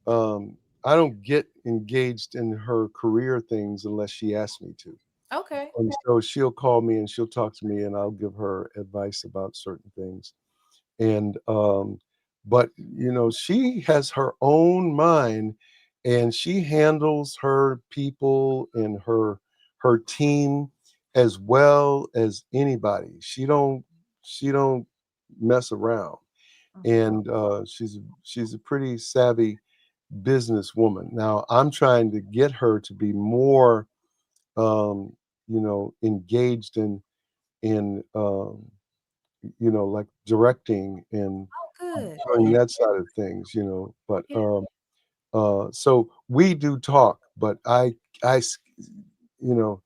I don't get engaged in her career things unless she asks me to. Okay. And so she'll call me and she'll talk to me and I'll give her advice about certain things. And but you know, she has her own mind and she handles her people and her team as well as anybody. She don't mess around. Mhm. And she's a pretty savvy businesswoman. Now I'm trying to get her to be more you know, engaged in you know, like directing and Oh, good. doing that side of things, you know. But Yeah. so we do talk, but you know,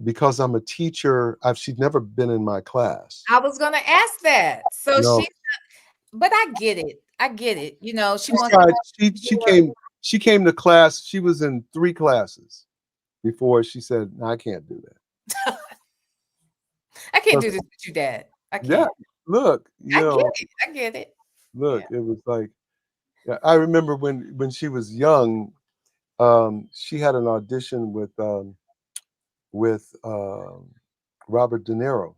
because I'm a teacher, she's never been in my class. I was gonna ask that. So No, but I get it. I get it. She she wants tried. She more. came to class. She was in 3 classes before she said, "No, I can't do that." I can't do But this with you, Dad. I yeah, can't. look, you I get know, it. I get it. look, Yeah. it was like, yeah, I remember when she was young, she had an audition with Robert De Niro,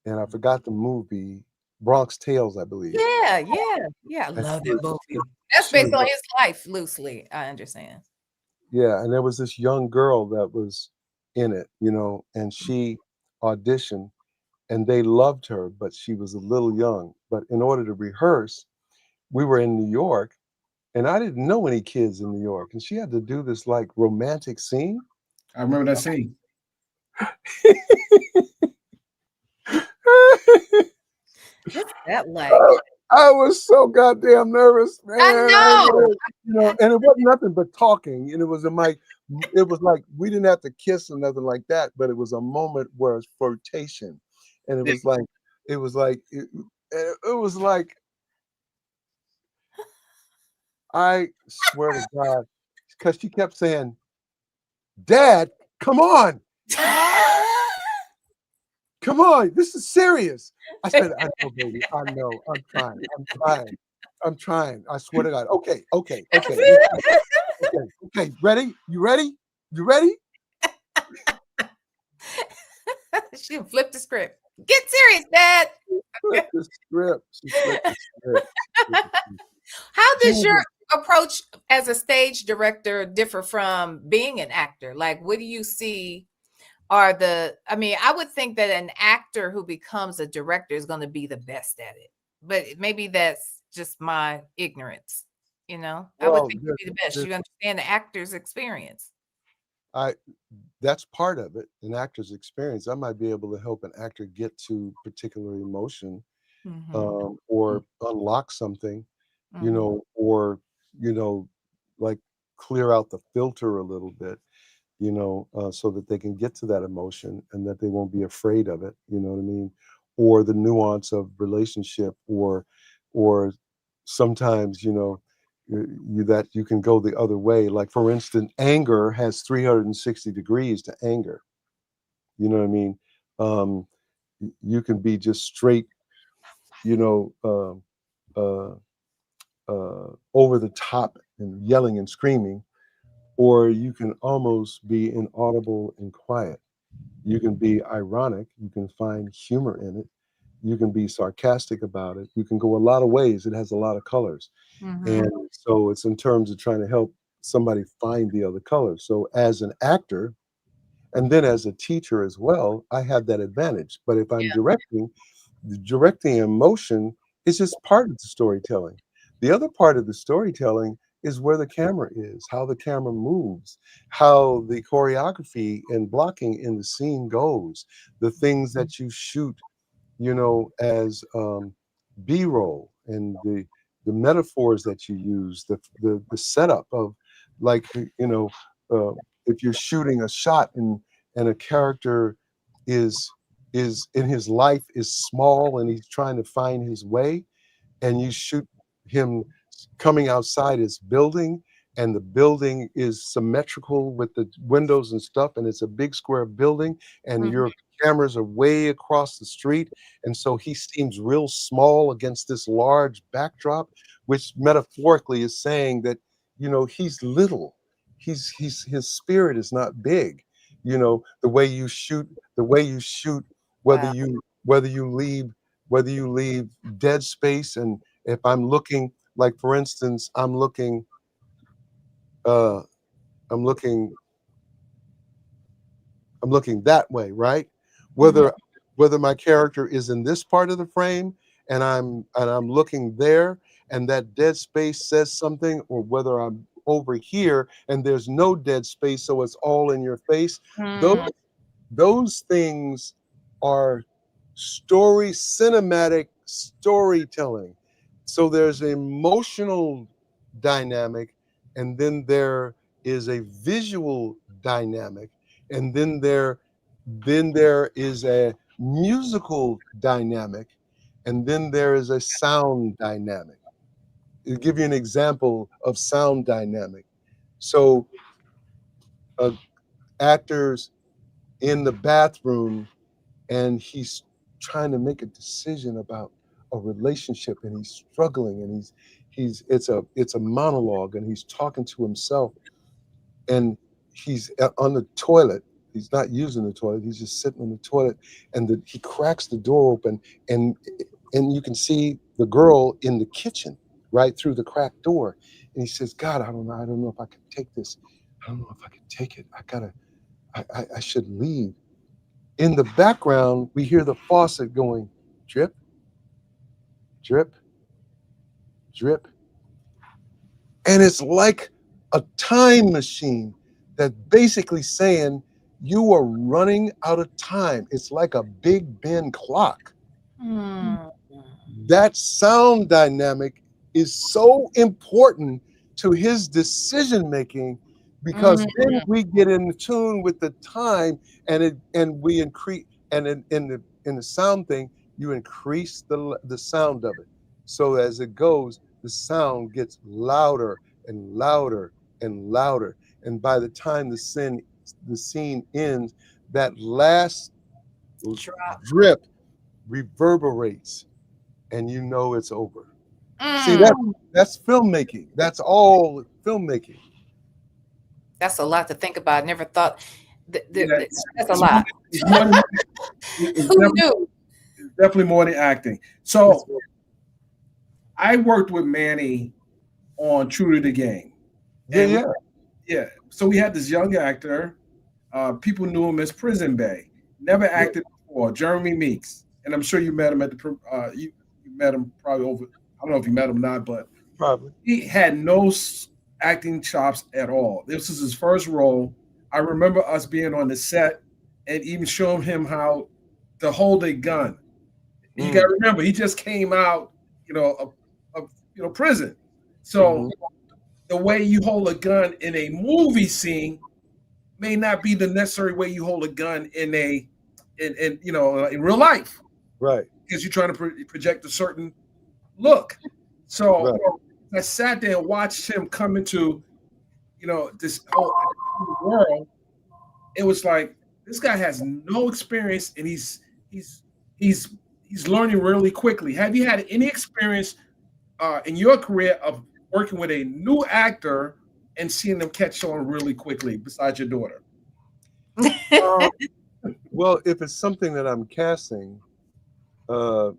and I forgot the movie, Bronx Tales, I believe. Yeah, yeah, yeah. I And love that movie. That's she was based on his life loosely, I understand. yeah, and there was this young girl that was in it, you know, and she auditioned, and they loved her, but she was a little young. But in order to rehearse, we were in New York, and I didn't know any kids in New York, and she had to do this like romantic scene. I remember that scene. What's that like? I was so goddamn nervous, man. I know. You know, and it wasn't nothing but talking, and it was like we didn't have to kiss or nothing like that, but it was a moment where it's flirtation, and it was like it was like I swear to God, because she kept saying, "Dad, come on, come on, this is serious." I said, "I know, baby, I know. I'm trying. I'm trying. I'm trying. I swear to God. Okay, okay, okay, okay, okay. Ready? You ready? You ready?" She flipped the script. Get serious, Dad. Flip the script. She flipped the script. How She does was your approach as a stage director differ from being an actor? Like, what do you see I mean, I would think that an actor who becomes a director is going to be the best at it, but maybe that's just my ignorance. I would well. think you'd be the best. You understand the actor's experience. I that's part of it. An actor's experience. I might be able to help an actor get to particular emotion, Hmm. or unlock something, you Hmm. know, or you know, like clear out the filter a little bit, you know, so that they can get to that emotion and that they won't be afraid of it. You know what I mean? Or the nuance of relationship, or sometimes, you know, that you can go the other way. Like for instance, anger has 360 degrees to anger. You know what I mean? Um, you can be just straight, you know, uh, over the top and yelling and screaming, or you can almost be inaudible and quiet. You can be ironic. You can find humor in it. You can be sarcastic about it. You can go a lot of ways. It has a lot of colors. Mhm. And so it's in terms of trying to help somebody find the other colors. So as an actor, and then as a teacher as well, I have that advantage. But if I'm directing, the directing emotion is just part of the storytelling. The other part of the storytelling is where the camera is, how the camera moves, how the choreography and blocking in the scene goes, the things that you shoot, as B-roll, and the metaphors that you use, the setup of, like, uh, if you're shooting a shot and a character is in his life is small and he's trying to find his way, and you shoot him coming outside his building, and the building is symmetrical with the windows and stuff, and it's a big square building, and Mhm. your cameras are way across the street, and so he seems real small against this large backdrop, which metaphorically is saying that, he's little. He's his spirit is not big. The way you shoot, whether Wow. you leave dead space, and if I'm looking, like, for instance, uh I'm looking I'm looking that way, right? Mhm. Whether my character is in this part of the frame, and I'm looking there, and that dead space says something, or whether I'm over here and there's no dead space, so it's all in your face. Those Mm. those things are cinematic storytelling. So there's an emotional dynamic, and then there is a visual dynamic, and then there is a musical dynamic, and then there is a sound dynamic. I'll give you an example of sound dynamic. So, uh, actors in the bathroom, and he's trying to make a decision about a relationship, and he's struggling, and he's it's a monologue, and he's talking to himself, and he's on the toilet. He's not using the toilet. He's just sitting on the toilet, and he cracks the door open, and and you can see the girl in the kitchen right through the cracked door, and he says, "God, I don't know. I don't know if I can take this. I don't know if I can take it. I gotta. I should leave." In the background, we hear the faucet going, drip, drip, drip. And it's like a time machine that basically saying you are running out of time. It's like a Big Ben clock. Mm. That sound dynamic is so important to his decision making, because Mm. then we get in tune with the time, and we increase, and in the sound thing, you increase the sound of it. So as it goes, the sound gets louder and louder and louder, and by the time the scene ends, that last Drop. drip reverberates, and you know it's over. See, Mm. that's filmmaking. That's all filmmaking. That's a lot to think about. Never thought. Yeah, That's a it's more, lot. it's more than it's Who definitely, knew? it's definitely more than acting. That's So I worked with Manny on True to the Game, Yeah, and yeah, yeah, so we had this young actor. People knew him as Prison Bay. Never yeah. acted before. Jeremy Meeks, and I'm sure you met him at the. You met him probably over. I don't know if you met him or not, but Probably. he had no acting chops at all. This was his first role. I remember us being on the set and even showing him how to hold a gun. You got Mm, to remember, he just came out, of prison. So hmm. the way you hold a gun in a movie scene may not be the necessary way you hold a gun in real life, Right, because you're trying to project a certain look. So right. I sat there and watched him come into this whole world. It was like this guy has no experience, and he's he's he's learning really quickly. Have you had any experience in your career of working with a new actor and seeing them catch on really quickly, besides your daughter? Uh, well, if it's something that I'm casting, uh,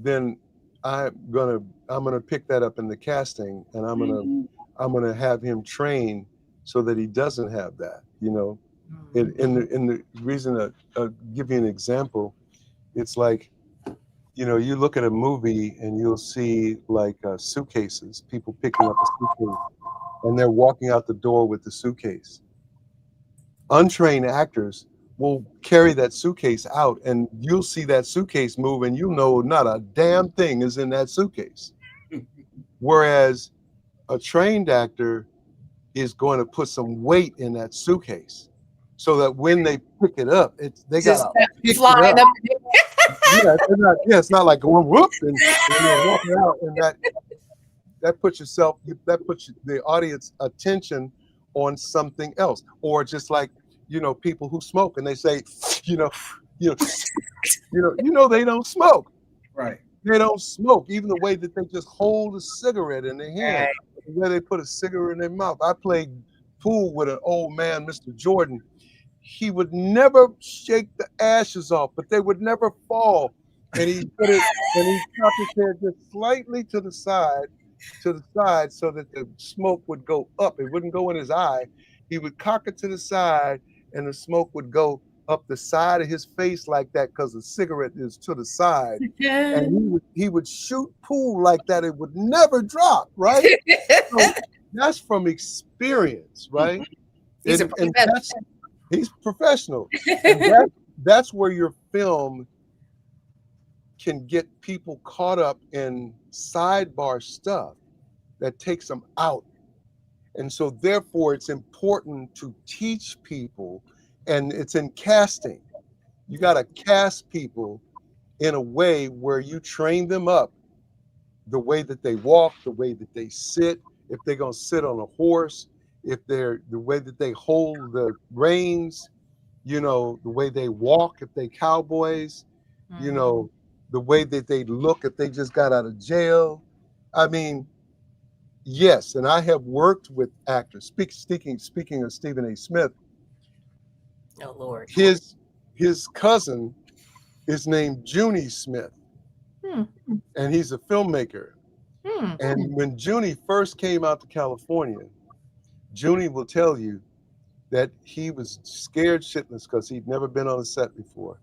then I'm gonna pick that up in the casting, and I'm gonna have him train so that he doesn't have that. You know, in the reason that give you an example, it's like, you know, you look at a movie and you'll see like suitcases, people picking up a suitcase, and they're walking out the door with the suitcase. Untrained actors will carry that suitcase out, and you'll see that suitcase move, and you know not a damn thing is in that suitcase. Whereas a trained actor is going to put some weight in that suitcase, so that when they pick it up, they Just gotta pick it flying up. up. It's not like going whoop and they're walking out, and that puts the audience attention on something else. Or just like, you know, people who smoke and they say, you know, you know, they don't smoke. Right. They don't smoke. Even the way that they just hold a cigarette in their hand, the way they put a cigarette in their mouth. I played pool with an old man, Mr. Jordan. He would never shake the ashes off, but they would never fall. And he put it, and he cocked his head just slightly to the side, so that the smoke would go up. It wouldn't go in his eye. He would cock it to the side, and the smoke would go up the side of his face like that, because the cigarette is to the side. And he would shoot pool like that. It would never drop, right? So that's from experience, right? He's a professional. He's professional. And that's where your film can get people caught up in sidebar stuff that takes them out. And so therefore it's important to teach people, and it's in casting. You got to cast people in a way where you train them up, the way that they walk, the way that they sit, if they're going to sit on a horse, if they're the way that they hold the reins, you know, the way they walk, if they cowboys, you know, the way that they look if they just got out of jail. I mean, yes, and I have worked with actors. Speaking of Stephen A. Smith, Oh Lord. his cousin is named Junie Smith, and he's a filmmaker. And when Junie first came out to California, Junie will tell you that he was scared shitless because he'd never been on a set before.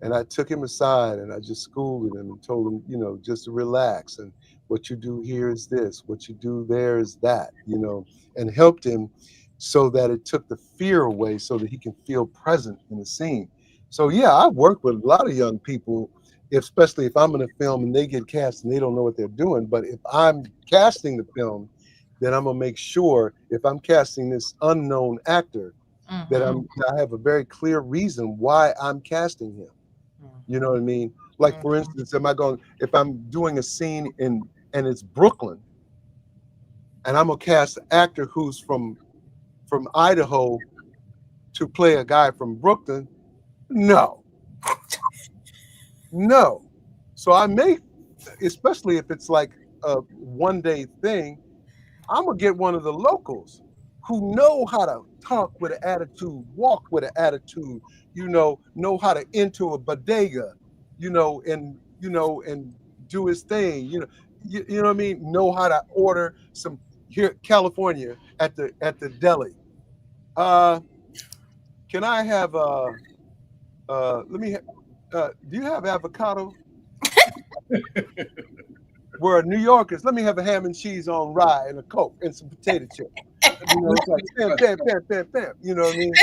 And I took him aside and I just schooled him and told him, you know, just to relax. And what you do here is this, what you do there is that, you know, and helped him so that it took the fear away so that he can feel present in the scene. So, yeah, I work with a lot of young people, especially if I'm in a film and they get cast and they don't know what they're doing. But if I'm casting the film, then I'm going to make sure, if I'm casting this unknown actor, that I have a very clear reason why I'm casting him. You know what I mean? Like, for instance, if I'm doing a scene and it's Brooklyn, and I'm gonna cast an actor who's from Idaho to play a guy from Brooklyn, no. So I may, especially if it's like a one-day thing, I'm gonna get one of the locals who know how to talk with an attitude, walk with an attitude, you know how to enter a bodega, and do his thing, you know what I mean? Know how to order some here, California, at the deli. Can I have do you have avocado? Where New Yorkers, let me have a ham and cheese on rye and a Coke and some potato chips. You know, it's like bam. You know what I mean?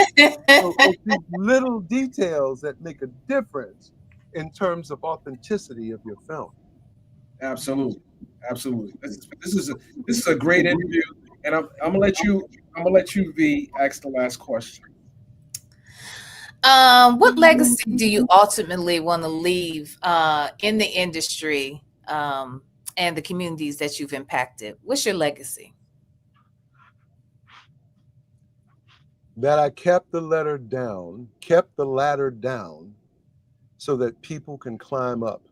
So it's these little details that make a difference in terms of authenticity of your film. Absolutely. This is a great interview, and I'm gonna let you V ask the last question. What legacy do you ultimately want to leave in the industry and the communities that you've impacted? What's your legacy? That I kept the ladder down so that people can climb up.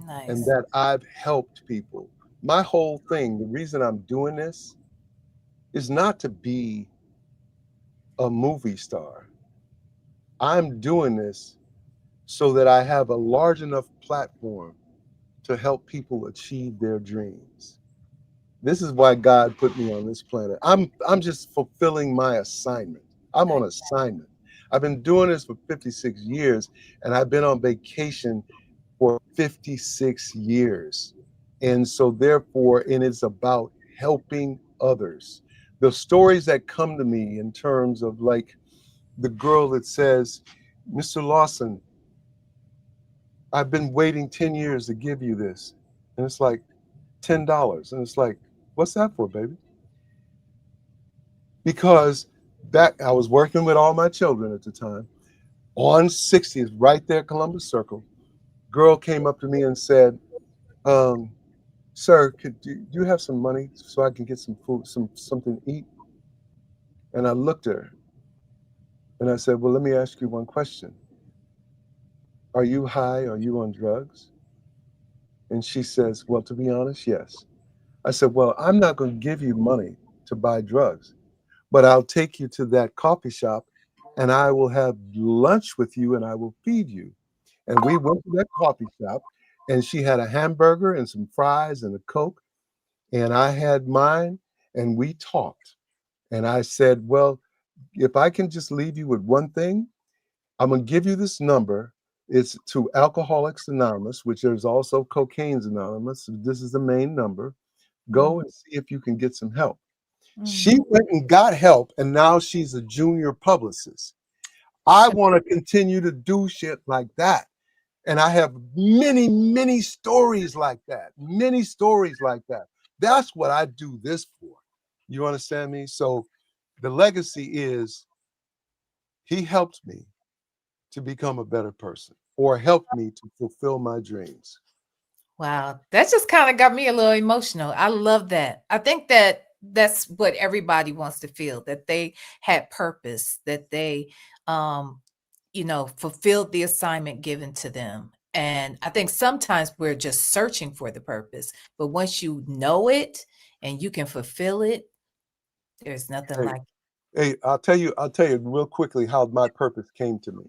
Nice. And that I've helped people my whole thing, the reason I'm doing this is not to be a movie star. I'm doing this so that I have a large enough platform to help people achieve their dreams. This is why God put me on this planet. I'm just fulfilling my assignment. I'm on assignment. I've been doing this for 56 years, and I've been on vacation for 56 years. And so therefore, and it's about helping others. The stories that come to me in terms of like the girl that says, Mr. Lawson, I've been waiting 10 years to give you this. And it's like $10. And it's like, what's that for, baby? Because back, I was working with all my children at the time. On 60th, right there, Columbus Circle, girl came up to me and said, sir, do you have some money so I can get some food, something to eat? And I looked at her and I said, well, let me ask you one question. Are you high? Are you on drugs? And she says, well, to be honest, yes. I said, well, I'm not going to give you money to buy drugs, but I'll take you to that coffee shop and I will have lunch with you and I will feed you. And we went to that coffee shop and she had a hamburger and some fries and a Coke. And I had mine and we talked. And I said, well, if I can just leave you with one thing, I'm going to give you this number. It's to Alcoholics Anonymous, which there's also Cocaine's Anonymous. This is the main number. Go and see if you can get some help. She went and got help, and now she's a junior publicist. I want to continue to do shit like that. And I have many, many stories like that. Many stories like that. That's what I do this for. You understand me? So the legacy is he helped me to become a better person or helped me to fulfill my dreams. Wow, that just kind of got me a little emotional. I love that. I think that that's what everybody wants to feel, that they had purpose, that they fulfilled the assignment given to them. And I think sometimes we're just searching for the purpose, but once you know it and you can fulfill it, there's nothing Hey, like it. hey, I'll tell you real quickly how my purpose came to me.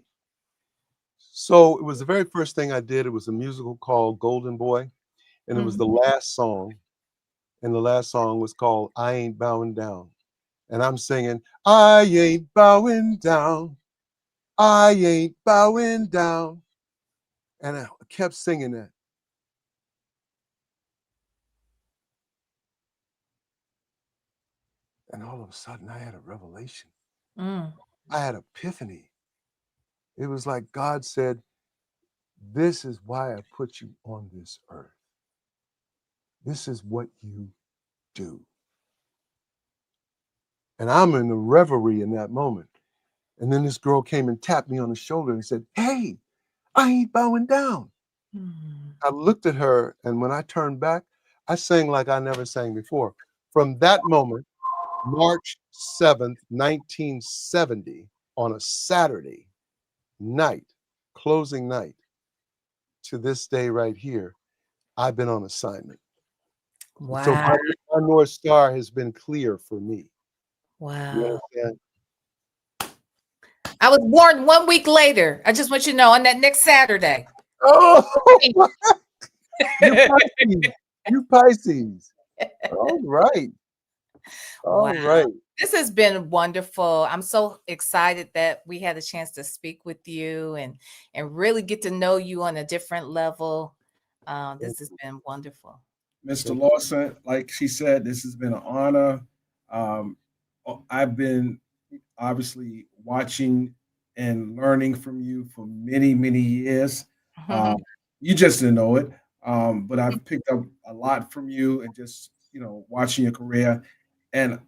So it was the very first thing I did. It was a musical called Golden Boy, and it was the last song. And the last song was called I Ain't Bowing Down. And I'm singing, I ain't bowing down. I ain't bowing down. And I kept singing that. And all of a sudden I had a revelation. I had epiphany. It was like God said, this is why I put you on this earth. This is what you do. And I'm in a reverie in that moment. And then this girl came and tapped me on the shoulder and said, hey, I ain't bowing down. I looked at her, and when I turned back, I sang like I never sang before. From that moment, March 7th, 1970, on a Saturday night, closing night, to this day right here, I've been on assignment. Wow. So my North Star has been clear for me. Wow. You understand? I was born 1 week later. I just want you to know, on that next Saturday. Oh, you Pisces. All right. All right. This has been wonderful. I'm so excited that we had a chance to speak with you and really get to know you on a different level. This has been wonderful. Mr. Lawson, like she said, this has been an honor. I've been obviously watching and learning from you for many, many years. You just didn't know it, but I've picked up a lot from you and just watching your career. And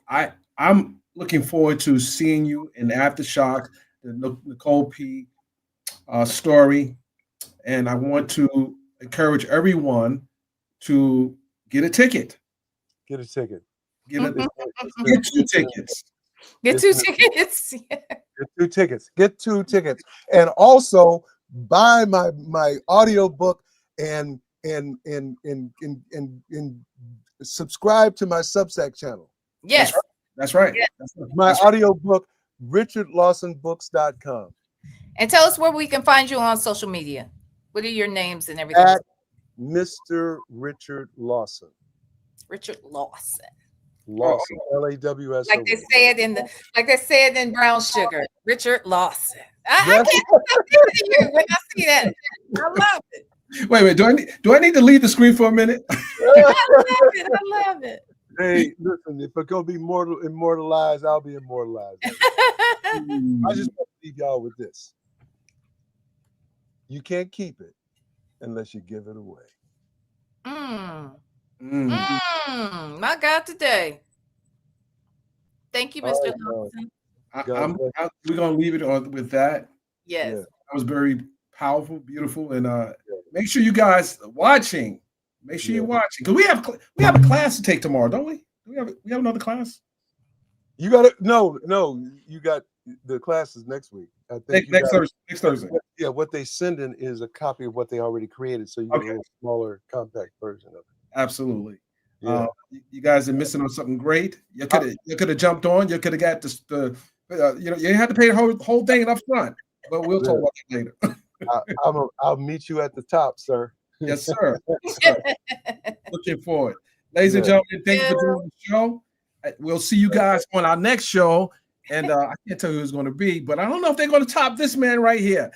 I'm looking forward to seeing you in Aftershock, the Nicole P. Story. And I want to encourage everyone to get a ticket. Get a ticket. Get 2 tickets. Get 2 tickets. Get 2 tickets. Get 2 tickets. And also buy my audiobook and and subscribe to my Substack channel. Yes. That's right. Yeah. My audio book, richardlawsonbooks.com. And tell us where we can find you on social media. What are your names and everything? At Mr. Richard Lawson. Richard Lawson. Lawson. Lawson. Like they say it in Brown Sugar. Richard Lawson. I can't stop thinking of you when I see that. I love it. Wait. Do I need to leave the screen for a minute? I love it. Hey, listen, if it's gonna be immortalized, I'll be immortalized. I just want to leave y'all with this. You can't keep it unless you give it away. My God, today. Thank you, Mr. Lawson. We're gonna leave it with that. Yes. That was very powerful, beautiful, and make sure you guys are watching. Make sure you're watching because we have a class to take tomorrow, don't we? We have another class. You got it. No, you got the classes next week. I think next Thursday. Yeah, what they send in is a copy of what they already created, so you get a little smaller, compact version of it. Absolutely. Yeah. You guys are missing on something great. You could have jumped on. You could have got the you had to pay the whole thing up front, but we'll talk about that later. I'll meet you at the top, sir. Yes, sir. Yes, sir. Looking forward. Ladies and gentlemen, thank you for doing the show. We'll see you guys on our next show. And I can't tell you who it's going to be, but I don't know if they're going to top this man right here.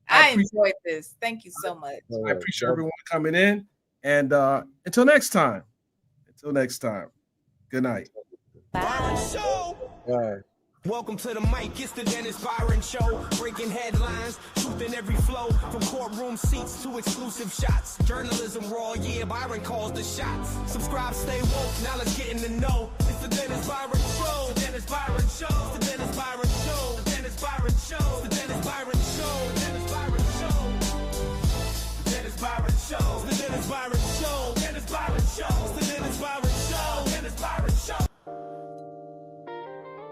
I enjoyed this. Thank you so much. I appreciate everyone coming in. And until next time. Good night. Byron Show. All right. Welcome to the mic, it's the Dennis Byron Show. Breaking headlines, truth in every flow. From courtroom seats to exclusive shots. Journalism raw, yeah, Byron calls the shots. Subscribe, stay woke, now let's get in the know. It's the Dennis Byron Show. The Dennis Byron Show. The Dennis Byron Show. The Dennis Byron Show. The Dennis Byron Show. The Dennis Byron Show. The Dennis Byron Show. The Dennis Byron Show. Dennis Byron Show. The Dennis Byron Show. Dennis Byron Show.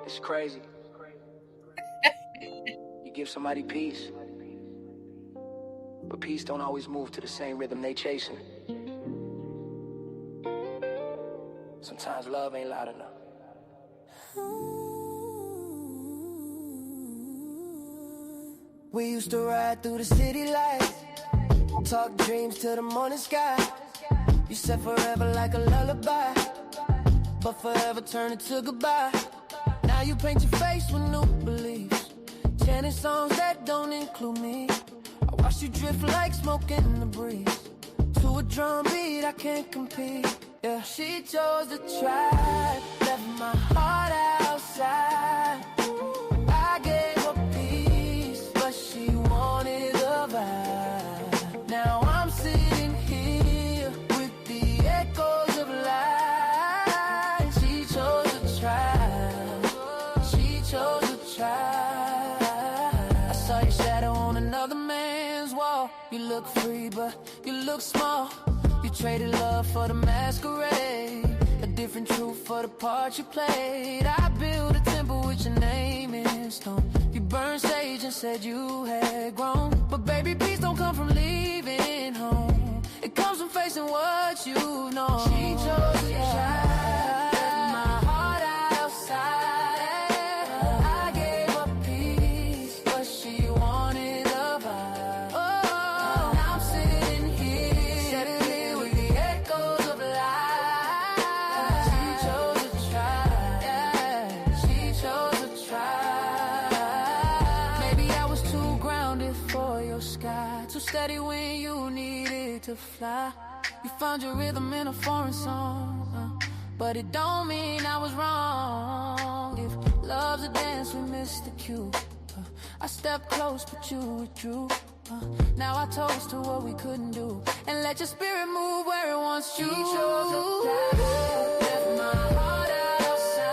It's crazy. You give somebody peace, but peace don't always move to the same rhythm they chasing. Sometimes love ain't loud enough. We used to ride through the city lights, talk dreams to the morning sky. You said forever like a lullaby, but forever turned to goodbye. Now you paint your face with new beliefs, chanting songs that don't include me. I watch you drift like smoke in the breeze, to a drum beat I can't compete. Yeah, she chose to try, left my heart outside. I gave her peace, but she wanted the vibe. Now I'm sitting here with the echoes of life. She chose to try, she chose to try. I saw your shadow on another man's wall. You look free, but you look small. You traded love for the masquerade, a different truth for the part you played. I built a temple with your name in stone. You burned sage and said you had grown, but baby, peace don't come from leaving home. It comes from facing what you know. She chose to try, left my heart outside. I gave her peace, but she wanted the vibe. Oh, now I'm sitting here with the echoes of life. She chose to try, yeah, she chose to try. Maybe I was too grounded for your sky, too steady when you needed to fly. You found your rhythm in a foreign song, but it don't mean I was wrong. If love's a dance, we missed the cue. I stepped close, but you withdrew. Now I toast to what we couldn't do, and let your spirit move where it wants to. She chose to